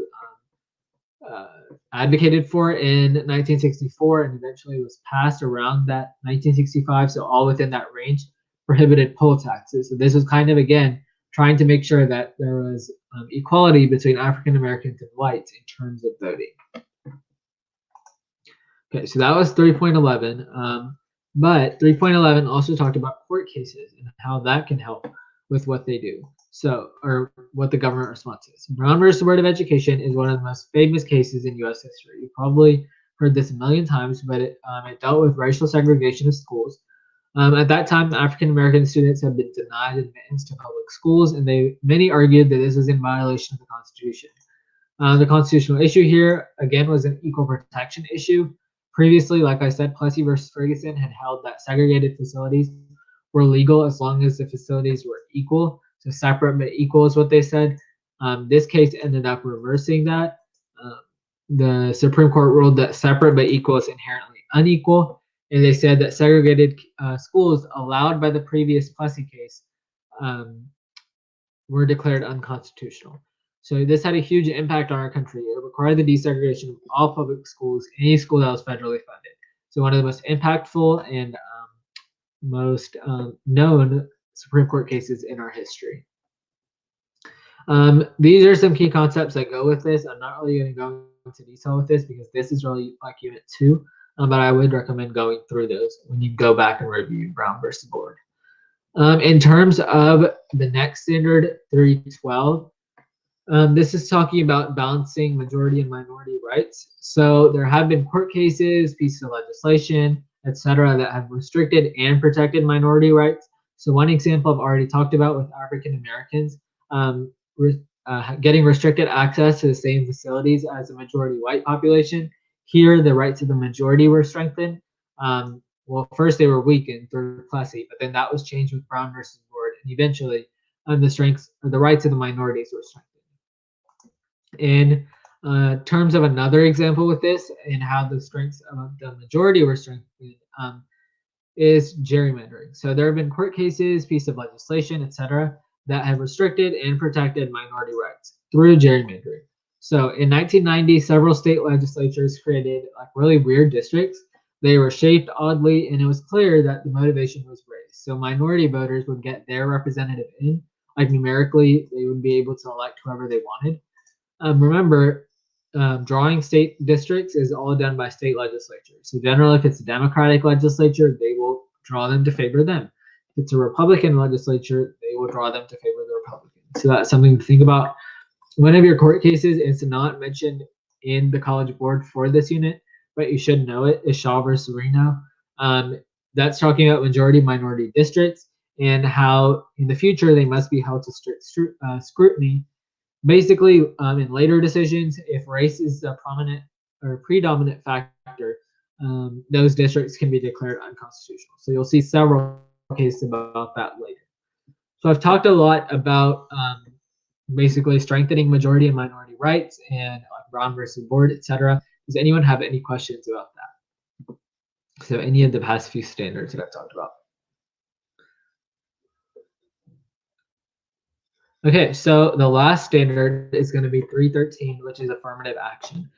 advocated for in 1964 and eventually was passed around that 1965, so all within that range, prohibited poll taxes. So this was kind of, again, trying to make sure that there was equality between African Americans and whites in terms of voting. Okay, so that was 3.11, but 3.11 also talked about court cases and how that can help with what they do. So, or what the government response is. Brown versus Board of Education is one of the most famous cases in U.S. history. You probably heard this a million times, but it dealt with racial segregation of schools. At that time, African American students had been denied admittance to public schools, and many argued that this was in violation of the Constitution. The constitutional issue here, again, was an equal protection issue Previously, like I said, Plessy versus Ferguson had held that segregated facilities were legal as long as the facilities were equal. So separate but equal is what they said. This case ended up reversing that. Uh, the Supreme Court ruled that separate but equal is inherently unequal, and they said that segregated schools allowed by the previous Plessy case um, were declared unconstitutional. So this had a huge impact on our country. It required the desegregation of all public schools, any school that was federally funded. So one of the most impactful and most known Supreme Court cases in our history. These are some key concepts that go with this. I'm not really going to go into detail with this because this is really like Unit 2, but I would recommend going through those when you go back and review Brown versus Board. In terms of the next standard, 312, this is talking about balancing majority and minority rights. So there have been court cases, pieces of legislation, etc., that have restricted and protected minority rights. So one example I've already talked about with African Americans getting restricted access to the same facilities as the majority white population. Here, the rights of the majority were strengthened. Well, first they were weakened through Plessy, but then that was changed with Brown versus Board, and eventually the rights of the minorities were strengthened. In terms of another example with this and how the strengths of the majority were strengthened is gerrymandering. So there have been court cases, pieces of legislation, etc., that have restricted and protected minority rights through gerrymandering. So in 1990, several state legislatures created like really weird districts. They were shaped oddly, and it was clear that the motivation was race. So minority voters would get their representative in, like numerically, they would be able to elect whoever they wanted. Remember, drawing state districts is all done by state legislatures. So generally, if it's a Democratic legislature, they will draw them to favor them. If it's a Republican legislature, they will draw them to favor the Republicans. So that's something to think about. One of your court cases is not mentioned in the College Board for this unit, but you should know it, is Shaw versus Reno. That's talking about majority-minority districts and how in the future they must be held to strict scrutiny. Basically, in later decisions, if race is a prominent or predominant factor, those districts can be declared unconstitutional. So you'll see several cases about that later. So I've talked a lot about basically strengthening majority and minority rights and Brown versus Board, etc. Does anyone have any questions about that? So any of the past few standards that I've talked about. Okay, so the last standard is going to be 313, which is affirmative action.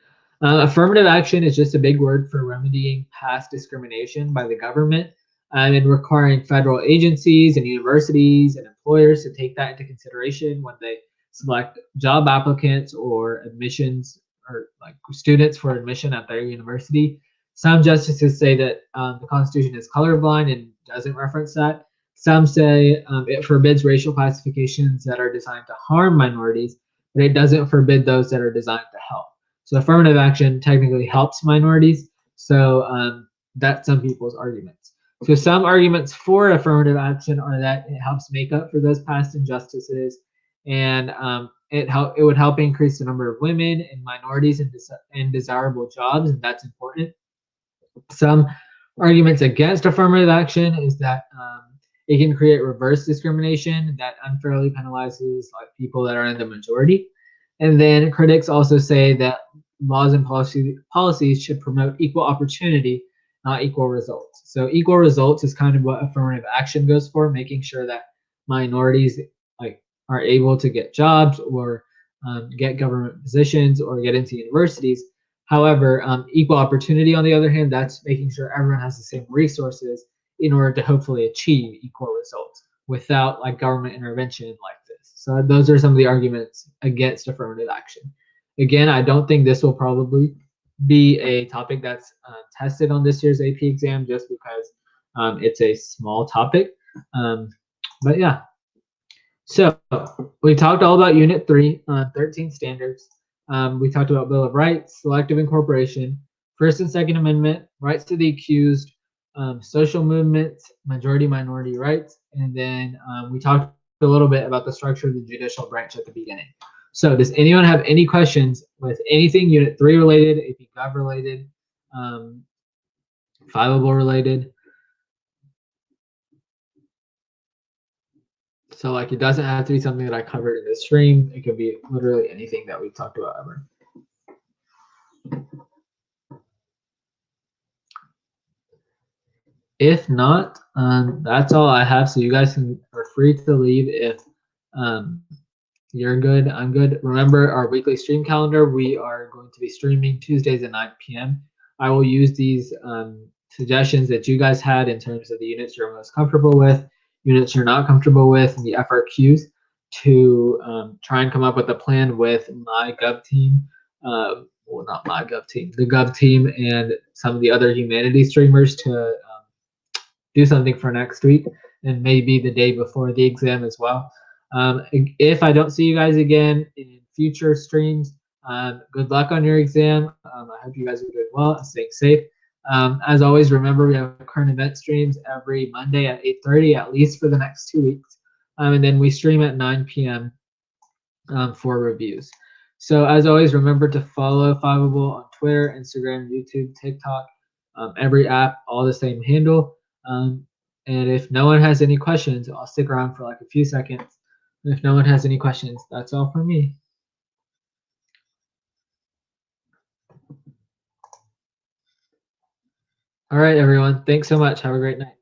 Affirmative action is just a big word for remedying past discrimination by the government and requiring federal agencies and universities and employers to take that into consideration when they select job applicants or admissions or like students for admission at their university. Some justices say that the Constitution is colorblind and doesn't reference that. Some say it forbids racial classifications that are designed to harm minorities, but it doesn't forbid those that are designed to help. So affirmative action technically helps minorities. So that's some people's arguments. So some arguments for affirmative action are that it helps make up for those past injustices, and it would help increase the number of women and minorities in desirable jobs, and that's important. Some arguments against affirmative action is that it can create reverse discrimination that unfairly penalizes like people that are in the majority. And then critics also say that laws and policies should promote equal opportunity, not equal results. So equal results is kind of what affirmative action goes for, making sure that minorities like are able to get jobs or get government positions or get into universities. However, equal opportunity, on the other hand, that's making sure everyone has the same resources in order to hopefully achieve equal results without like government intervention like this. So those are some of the arguments against affirmative action. Again, I don't think this will probably be a topic that's tested on this year's AP exam just because it's a small topic. But yeah. So we talked all about Unit 3, 13 standards. We talked about Bill of Rights, Selective Incorporation, First and Second Amendment, rights to the accused, social movements, majority-minority rights, and then we talked a little bit about the structure of the judicial branch at the beginning. So does anyone have any questions with anything Unit 3 related, AP Gov related, fileable related. So like it doesn't have to be something that I covered in this stream. It could be literally anything that we've talked about ever. If not, that's all I have. So you guys are free to leave if you're good. I'm good. Remember our weekly stream calendar. We are going to be streaming Tuesdays at 9 p.m. I will use these suggestions that you guys had in terms of the units you're most comfortable with, units you're not comfortable with, and the FRQs to try and come up with a plan with my Gov team. Well, not my Gov team, the Gov team, and some of the other humanities streamers to do something for next week and maybe the day before the exam as well. If I don't see you guys again in future streams, good luck on your exam. I hope you guys are doing well and staying safe. As always, remember we have current event streams every Monday at 8:30, at least for the next 2 weeks. And then we stream at 9 p.m. For reviews. So as always, remember to follow Fiveable on Twitter, Instagram, YouTube, TikTok, every app, all the same handle. And if no one has any questions, I'll stick around for like a few seconds. If no one has any questions, that's all for me. All right, everyone. Thanks so much. Have a great night.